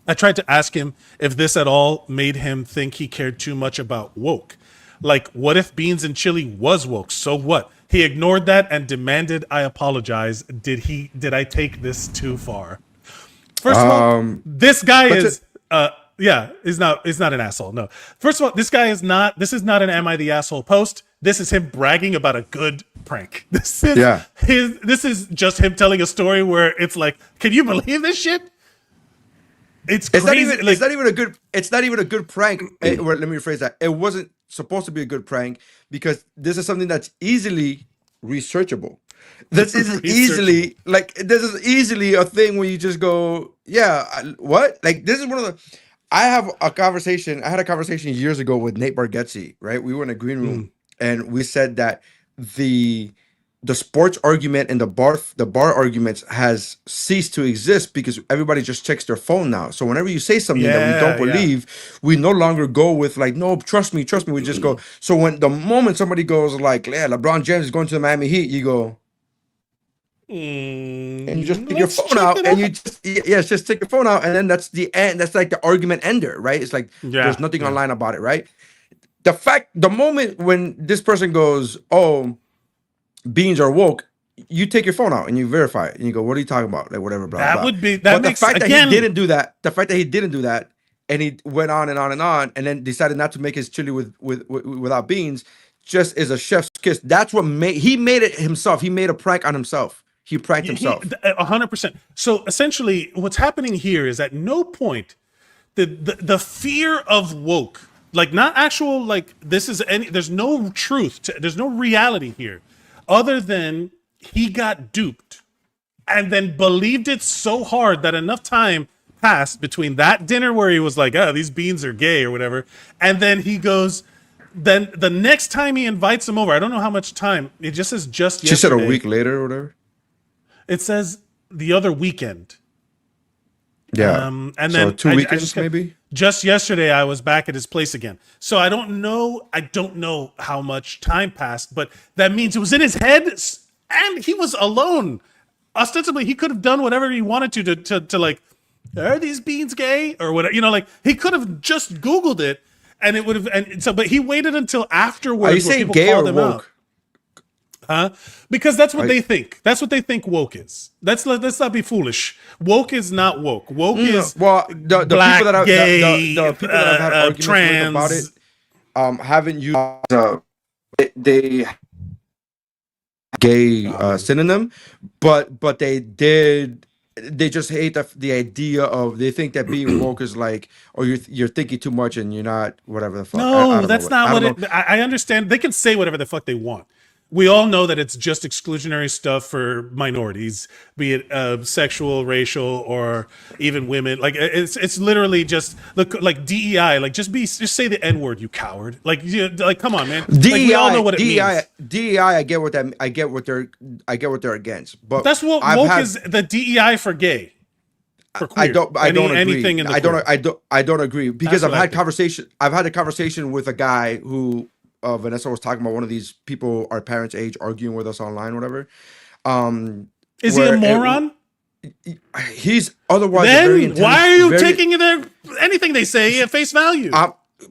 G: I tried to ask him if this at all made him think he cared too much about woke. Like, what if beans and chili was woke? So what? He ignored that and demanded I apologize. Did I take this too far? First of all, this guy is not an asshole. No. First of all, this is not an Am I the Asshole post. This is him bragging about a good prank. This is just him telling a story where it's like, can you believe this shit? It's crazy.
I: It's not even a good prank. Let me rephrase that. It wasn't supposed to be a good prank because this is something that's easily researchable. This is easily a thing where you just go, what? Like, this is one of the... I had a conversation years ago with Nate Bargatze, right? We were in a green room and we said that the sports argument and the bar arguments has ceased to exist because everybody just checks their phone now. So whenever you say something that we don't believe, we no longer go with like, no, trust me. We just go. So when the moment somebody goes like, yeah, LeBron James is going to the Miami Heat, you go, and you just take your phone out and you just take your phone out. And then that's the end. That's like the argument ender, right? It's like, there's nothing online about it, right? The moment when this person goes, oh, beans are woke, you take your phone out and you verify it and you go, what are you talking about? Like, whatever, blah, blah. The fact that he didn't do that and he went on and on and on and then decided not to make his chili without beans just is a chef's kiss. That's what he made it himself. He made a prank on himself. He pranked himself.
G: 100%. So essentially what's happening here is at no point the fear of woke, like not actual, like there's no truth there's no reality here. Other than he got duped and then believed it so hard that enough time passed between that dinner where he was like, oh, these beans are gay or whatever. And then he goes, then the next time he invites him over, I don't know how much time. It just says just yesterday.
I: She said a week later or whatever.
G: It says the other weekend.
I: Yeah.
G: And then
I: 2 weekends maybe?
G: Just yesterday, I was back at his place again. So I don't know how much time passed, but that means it was in his head, and he was alone. Ostensibly, he could have done whatever he wanted to like, are these beans gay or whatever? Like he could have just Googled it, and it would have. And so, but he waited until afterwards.
I: Are you saying gay or woke?
G: Huh? Because that's what they think. That's what they think woke is. Let's not be foolish. Woke is not woke. Woke is
I: the
G: black,
I: people that have
G: gay,
I: the people that have had arguments
G: trans.
I: with about it haven't used they gay synonym, but they just hate the idea of, they think that being woke is like, oh, you're thinking too much and you're not whatever the fuck.
G: No, that's not what it. I understand. They can say whatever the fuck they want. We all know that it's just exclusionary stuff for minorities, be it sexual, racial, or even women. Like it's literally just like DEI. Like just say the N-word, you coward. Like come on, man.
I: DEI,
G: like, we all know what it means.
I: DEI. I get what they're against. But
G: that's what woke is. The DEI for gay. For queer.
I: I don't agree.
G: Anything in the
I: I don't agree, because I've had a conversation with a guy who. Vanessa was talking about, one of these people our parents' age arguing with us online, whatever.
G: Is he a moron?
I: He's otherwise.
G: Then why are you taking anything they say at face value?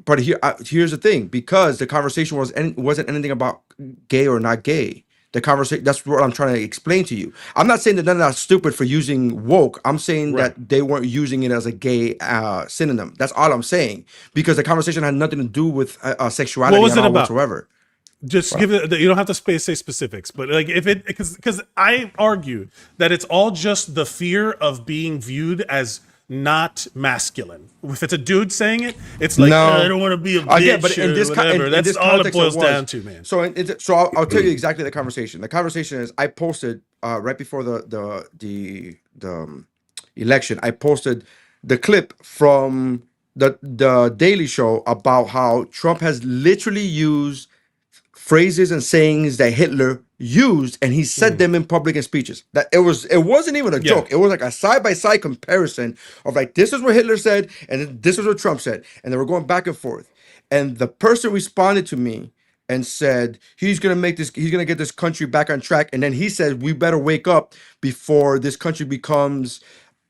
I: But here's the thing, because the conversation wasn't anything about gay or not gay. The conversation, that's what I'm trying to explain to you. I'm not saying that they're not stupid for using woke. I'm saying that they weren't using it as a gay synonym. That's all I'm saying, because the conversation had nothing to do with sexuality.
G: What was it about?
I: Whatsoever.
G: Just give it. You don't have to say specifics, but like because I argue that it's all just the fear of being viewed as not masculine. If it's a dude saying it, it's like, no, I don't want to be a bitch. But in this whatever. That's all it boils down to, man.
I: So I'll tell you exactly the conversation. The conversation is, I posted right before the election. I posted the clip from the Daily Show about how Trump has literally used phrases and sayings that Hitler used, and he said them in public and speeches. That it wasn't even a joke. It was like a side-by-side comparison of like, this is what Hitler said and this is what Trump said, and they were going back and forth. And the person responded to me and said he's gonna get this country back on track. And then he said, we better wake up before this country becomes,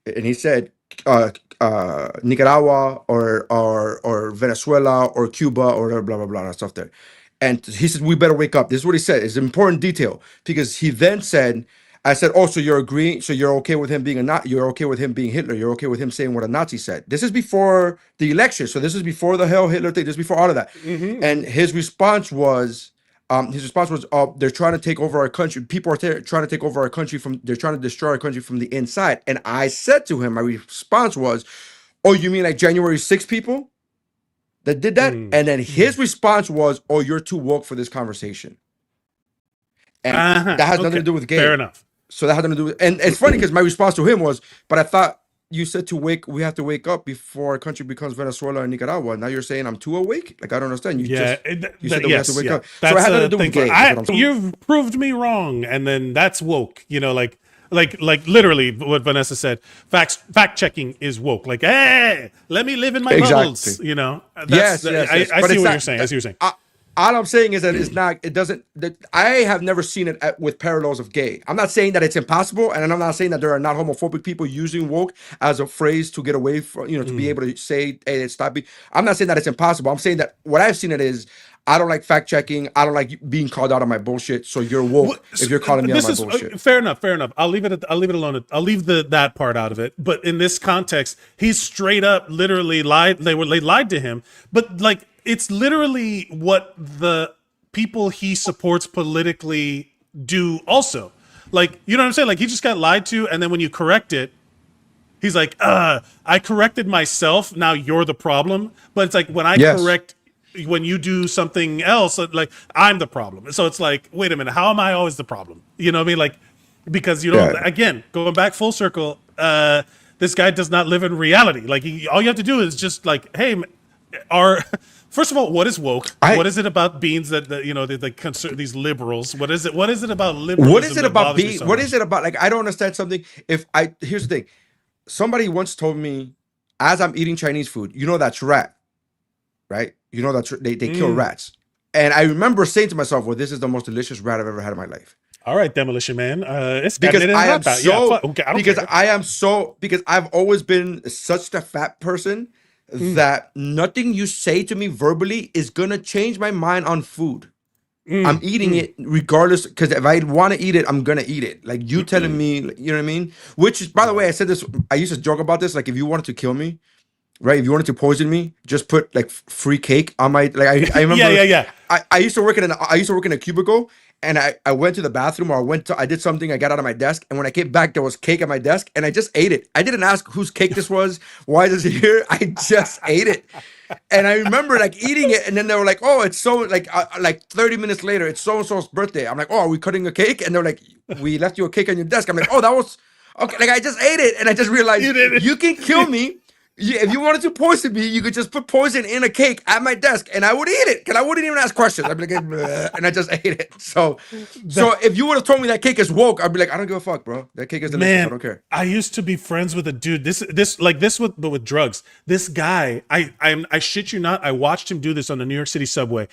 I: and he said Nicaragua or Venezuela or Cuba or blah blah blah and stuff there. And he said, we better wake up. This is what he said. It's an important detail, because he then said, I said, oh, so you're agreeing, so you're okay with him being you're okay with him being Hitler. You're okay with him saying what a Nazi said. This is before the election. So this is before the Hail Hitler thing. This is before all of that. And his response was, they're trying to take over our country. People are trying to take over our country they're trying to destroy our country from the inside. And I said to him, my response was, oh, you mean like January 6th people that did that? And then his response was, oh, you're too woke for this conversation. And that has nothing to do with gay.
G: Fair enough.
I: So that had nothing to do with, and it's funny because my response to him was, but I thought you said we have to wake up before our country becomes Venezuela and Nicaragua. Now you're saying I'm too awake? Like, I don't understand. You said that we have to wake up.
G: That's
I: so it had nothing to do with gay.
G: You've proved me wrong. And then that's woke, like literally what Vanessa said, fact checking is woke. Like, hey, let me live in my bubbles.
I: Yes.
G: I see what you're saying.
I: All I'm saying is that I have never seen it with parallels of gay. I'm not saying that it's impossible, and I'm not saying that there are not homophobic people using woke as a phrase to get away from, to be able to say, hey, stop being. I'm not saying that it's impossible. I'm saying that what I've seen it is, I don't like fact checking. I don't like being called out on my bullshit. So you're woke if you're calling me on my bullshit.
G: Fair enough. I'll leave it alone. I'll leave that part out of it. But in this context, he's straight up literally lied. They lied to him. But like, it's literally what the people he supports politically do also. Like, you know what I'm saying? Like, he just got lied to, and then when you correct it, he's like, I corrected myself, now you're the problem. But it's like, when I correct, when you do something else, like, I'm the problem. So it's like, wait a minute, how am I always the problem? You know what I mean? Like, because again, going back full circle, this guy does not live in reality. Like, all you have to do is just like, hey, first of all, what is woke? What is it about beings these liberals? What is it about liberalism?
I: What is it about what is it about? Like, I don't understand something. Here's the thing. Somebody once told me, as I'm eating Chinese food, that's rat, right? They kill rats. And I remember saying to myself, well, this is the most delicious rat I've ever had in my life.
G: All right, Demolition Man. It's
I: Because because I've always been such a fat person that nothing you say to me verbally is gonna change my mind on food. I'm eating it regardless, because if I want to eat it, I'm gonna eat it. Like you telling me, you know what I mean? Which is, by the way, I said this. I used to joke about this. Like, if you wanted to kill me, right? If you wanted to poison me, just put like free cake on my. Like I remember.
G: yeah.
I: I used to work in a cubicle, and I went to the bathroom, or I did something. I got out of my desk, and when I came back, there was cake at my desk, and I just ate it. I didn't ask whose cake this was. Why is it here? I just ate it. And I remember like eating it, and then they were like, "Oh, it's so like 30 minutes later, it's so and so's birthday." I'm like, "Oh, are we cutting a cake?" And they're like, "We left you a cake on your desk." I'm like, "Oh, that was okay." Like, I just ate it, and I just realized you can kill me. If you wanted to poison me, you could just put poison in a cake at my desk, and I would eat it, because I wouldn't even ask questions. I'd be like, "Bleh," and I just ate it. So if you would have told me that cake is woke, I'd be like, "I don't give a fuck, bro. That cake is delicious.
G: Man,
I: I don't care."
G: I used to be friends with a dude. But with drugs. This guy, I shit you not, I watched him do this on the New York City subway.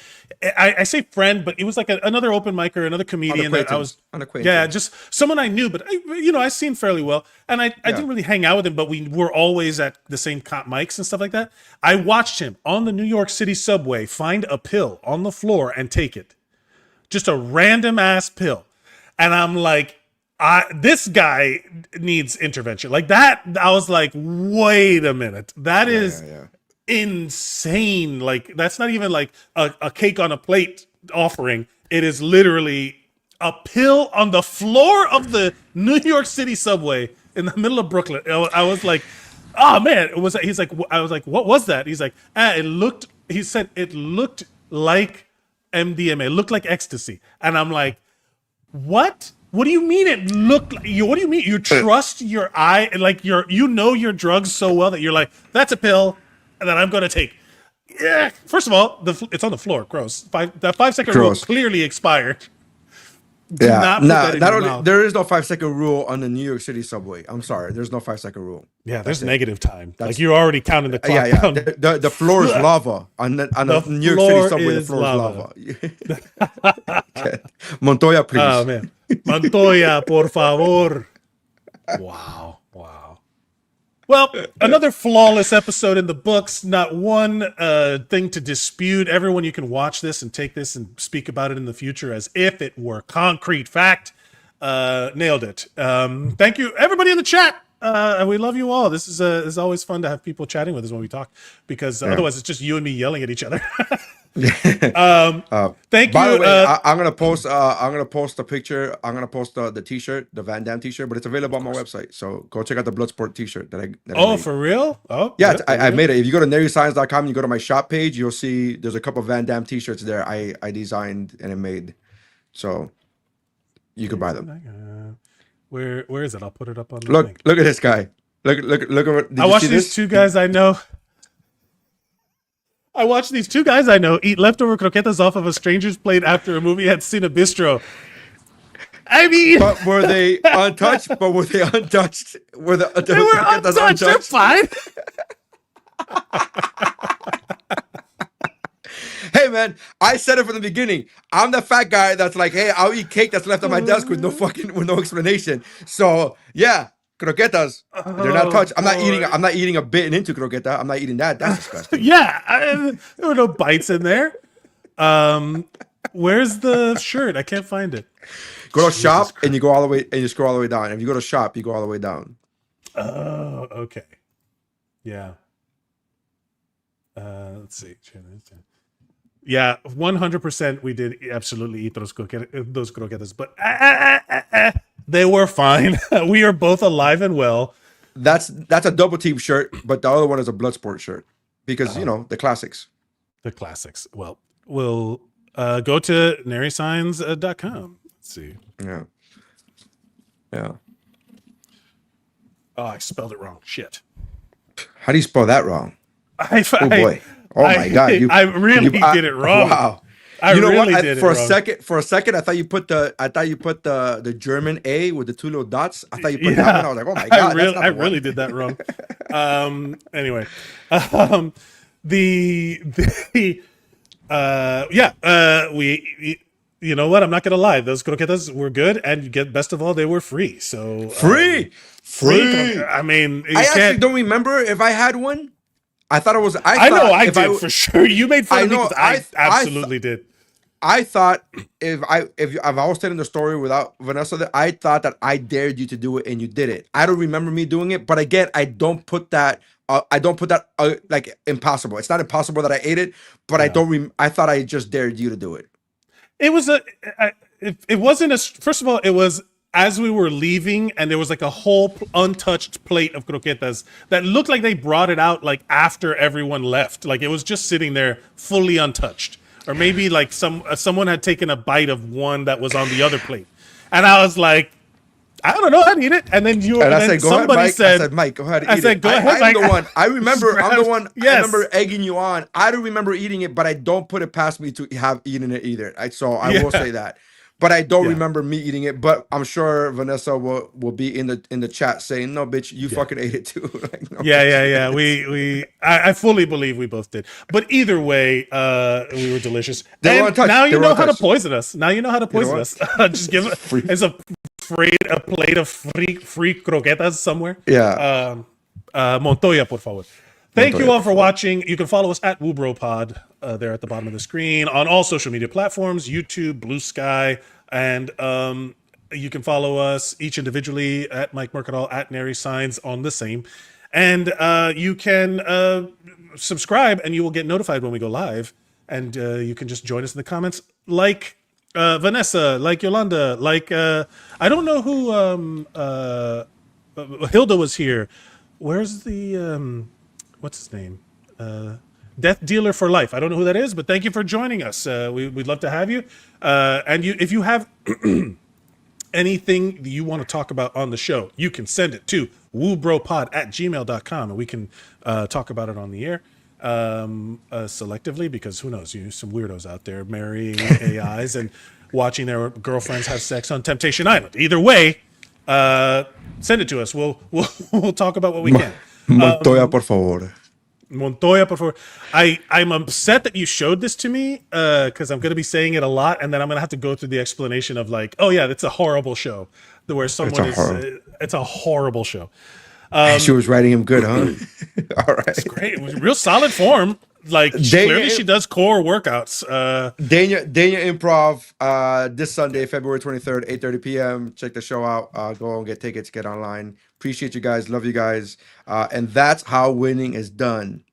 G: I say friend, but it was like another open micer, another comedian that I was. Yeah, just someone I knew, but I seen fairly well, and I didn't really hang out with him, but we were always at the same mics and stuff like that. I watched him on the New York City subway find a pill on the floor and take it. Just a random ass pill. And I'm like, this guy needs intervention. Like that, I was like, wait a minute. That is insane. Like, that's not even like a cake on a plate offering. It is literally a pill on the floor of the New York City subway in the middle of Brooklyn. I was like, oh man, I was like, what was that? He's like, he said it looked like MDMA, it looked like ecstasy. And I'm like, what? What do you mean it looked like? What do you mean? You trust your eye, like your drugs so well that you're like, that's a pill that I'm going to take. Yeah. First of all, it's on the floor. Gross. That 5-second rule clearly expired.
I: Not only there is no 5-second rule on the New York City subway. I'm sorry, there's no 5-second rule.
G: Yeah, there's negative time. Like, you're already counting the clock down.
I: The floor is lava on the New York City subway. The floor is lava. Montoya, please.
G: Oh man, Montoya, por favor. Wow. Well, another flawless episode in the books. Not one thing to dispute. Everyone, you can watch this and take this and speak about it in the future as if it were concrete fact. Nailed it. Thank you, everybody in the chat. We love you all. This is always fun to have people chatting with us when we talk, because otherwise it's just you and me yelling at each other. Thank you.
I: By the way, I'm gonna post a picture. I'm gonna post the t-shirt, the Van Damme t-shirt, but it's available on my website. So go check out the Bloodsport t-shirt that I made.
G: For real? Oh
I: yeah, I made it. If you go to NerySaenz.com and you go to my shop page, you'll see there's a couple of Van Damme t-shirts there. I designed and I made, so you can buy them.
G: Where is it? I'll put it up on.
I: Look at this guy. Look at.
G: I watched these two guys I know. Eat leftover croquetas off of a stranger's plate after a movie at Cine Bistro. I mean,
I: but were they untouched? Were they untouched?
G: They were untouched. They're fine.
I: Hey man, I said it from the beginning. I'm the fat guy that's like, hey, I'll eat cake that's left on my desk with no explanation. So yeah. Croquetas, they're not touched. I'm not eating a bitten into croqueta. I'm not eating that. That's disgusting.
G: Yeah, there were no bites in there. Where's the shirt? I can't find it.
I: Go to shop and you go all the way, and you scroll all the way down. If you go to shop, you go all the way down.
G: Oh, okay. Yeah. Let's see. Yeah, 100%. We did absolutely eat those croquetas, but they were fine. We are both alive and well.
I: That's a double team shirt, but the other one is a Bloodsport shirt because the classics.
G: The classics. Well, we'll go to NerySaenz.com. Let's see.
I: Yeah.
G: Oh, I spelled it wrong. Shit.
I: How do you spell that wrong?
G: Oh
I: boy. Oh my God.
G: I really did it wrong.
I: Wow.
G: I
I: You know
G: really
I: what?
G: did it
I: For a
G: wrong.
I: second, I thought you put the German A with the two little dots. I thought you put that one. I was like, oh my god, that's not
G: I
I: the one.
G: really did that wrong. Anyway, um, the we you know what? I'm not gonna lie. Those croquetas were good, and best of all, they were free. So
I: Free.
G: I mean, you
I: I actually
G: can't.
I: don't remember if I had one. I thought it was.
G: I know
I: thought
G: I
I: if
G: did for sure. You made fun
I: I
G: of me
I: know.
G: because I absolutely did.
I: I thought if I was telling the story without Vanessa, I thought that I dared you to do it and you did it. I don't remember me doing it, but again, I don't put that. Like impossible. It's not impossible that I ate it, but I don't. I thought I just dared you to do it.
G: It was it wasn't as, first of all, it was as we were leaving, and there was like a whole untouched plate of croquetas that looked like they brought it out like after everyone left. Like it was just sitting there fully untouched. Or maybe like someone had taken a bite of one that was on the other plate. And I was like, I don't know, I'd eat it. And then
I: I said, go ahead, Mike. I said, Mike, go ahead and eat it.
G: Go ahead, Mike.
I: I'm the one. I remember, I'm the one.
G: Yes.
I: I remember egging you on. I don't remember eating it, but I don't put it past me to have eaten it either. So I will say that. But I don't remember me eating it. But I'm sure Vanessa will be in the chat saying, "No, bitch, you fucking ate it too." Like, no,
G: yeah. I fully believe we both did. But either way, we were delicious.
I: They were
G: And
I: untouched.
G: now
I: They
G: you
I: were
G: know how to
I: untouched.
G: poison us. Now you know how to poison us. Just give it as a plate of free croquetas somewhere.
I: Yeah.
G: Montoya, por favor. Thank
I: Montoya,
G: you all for watching. You can follow us at WUBroPod there at the bottom of the screen on all social media platforms, YouTube, Blue Sky, and you can follow us each individually at Mike Mercadal, at Nery Saenz on the same. And you can subscribe and you will get notified when we go live. And you can just join us in the comments like Vanessa, like Yolanda, like I don't know who Hilda was here. Where's the what's his name? Death Dealer for Life. I don't know who that is, but thank you for joining us. We'd love to have you. And if you have anything that you want to talk about on the show, you can send it to WUBroPod@gmail.com, and we can talk about it on the air selectively, because who knows, some weirdos out there marrying AIs and watching their girlfriends have sex on Temptation Island. Either way, send it to us. We'll talk about what we can.
I: Montoya, por favor.
G: Montoya, por favor. I'm upset that you showed this to me because I'm going to be saying it a lot, and then I'm going to have to go through the explanation of like, oh yeah, it's a horrible show. Where someone it's a horrible show.
I: She was writing him good, huh? All right.
G: It's great. It was real solid form. Like clearly she does core workouts.
I: Dania Improv this Sunday, February 23rd, 8:30 p.m. Check the show out. Go and get tickets, get online. Appreciate you guys. Love you guys. And that's how winning is done.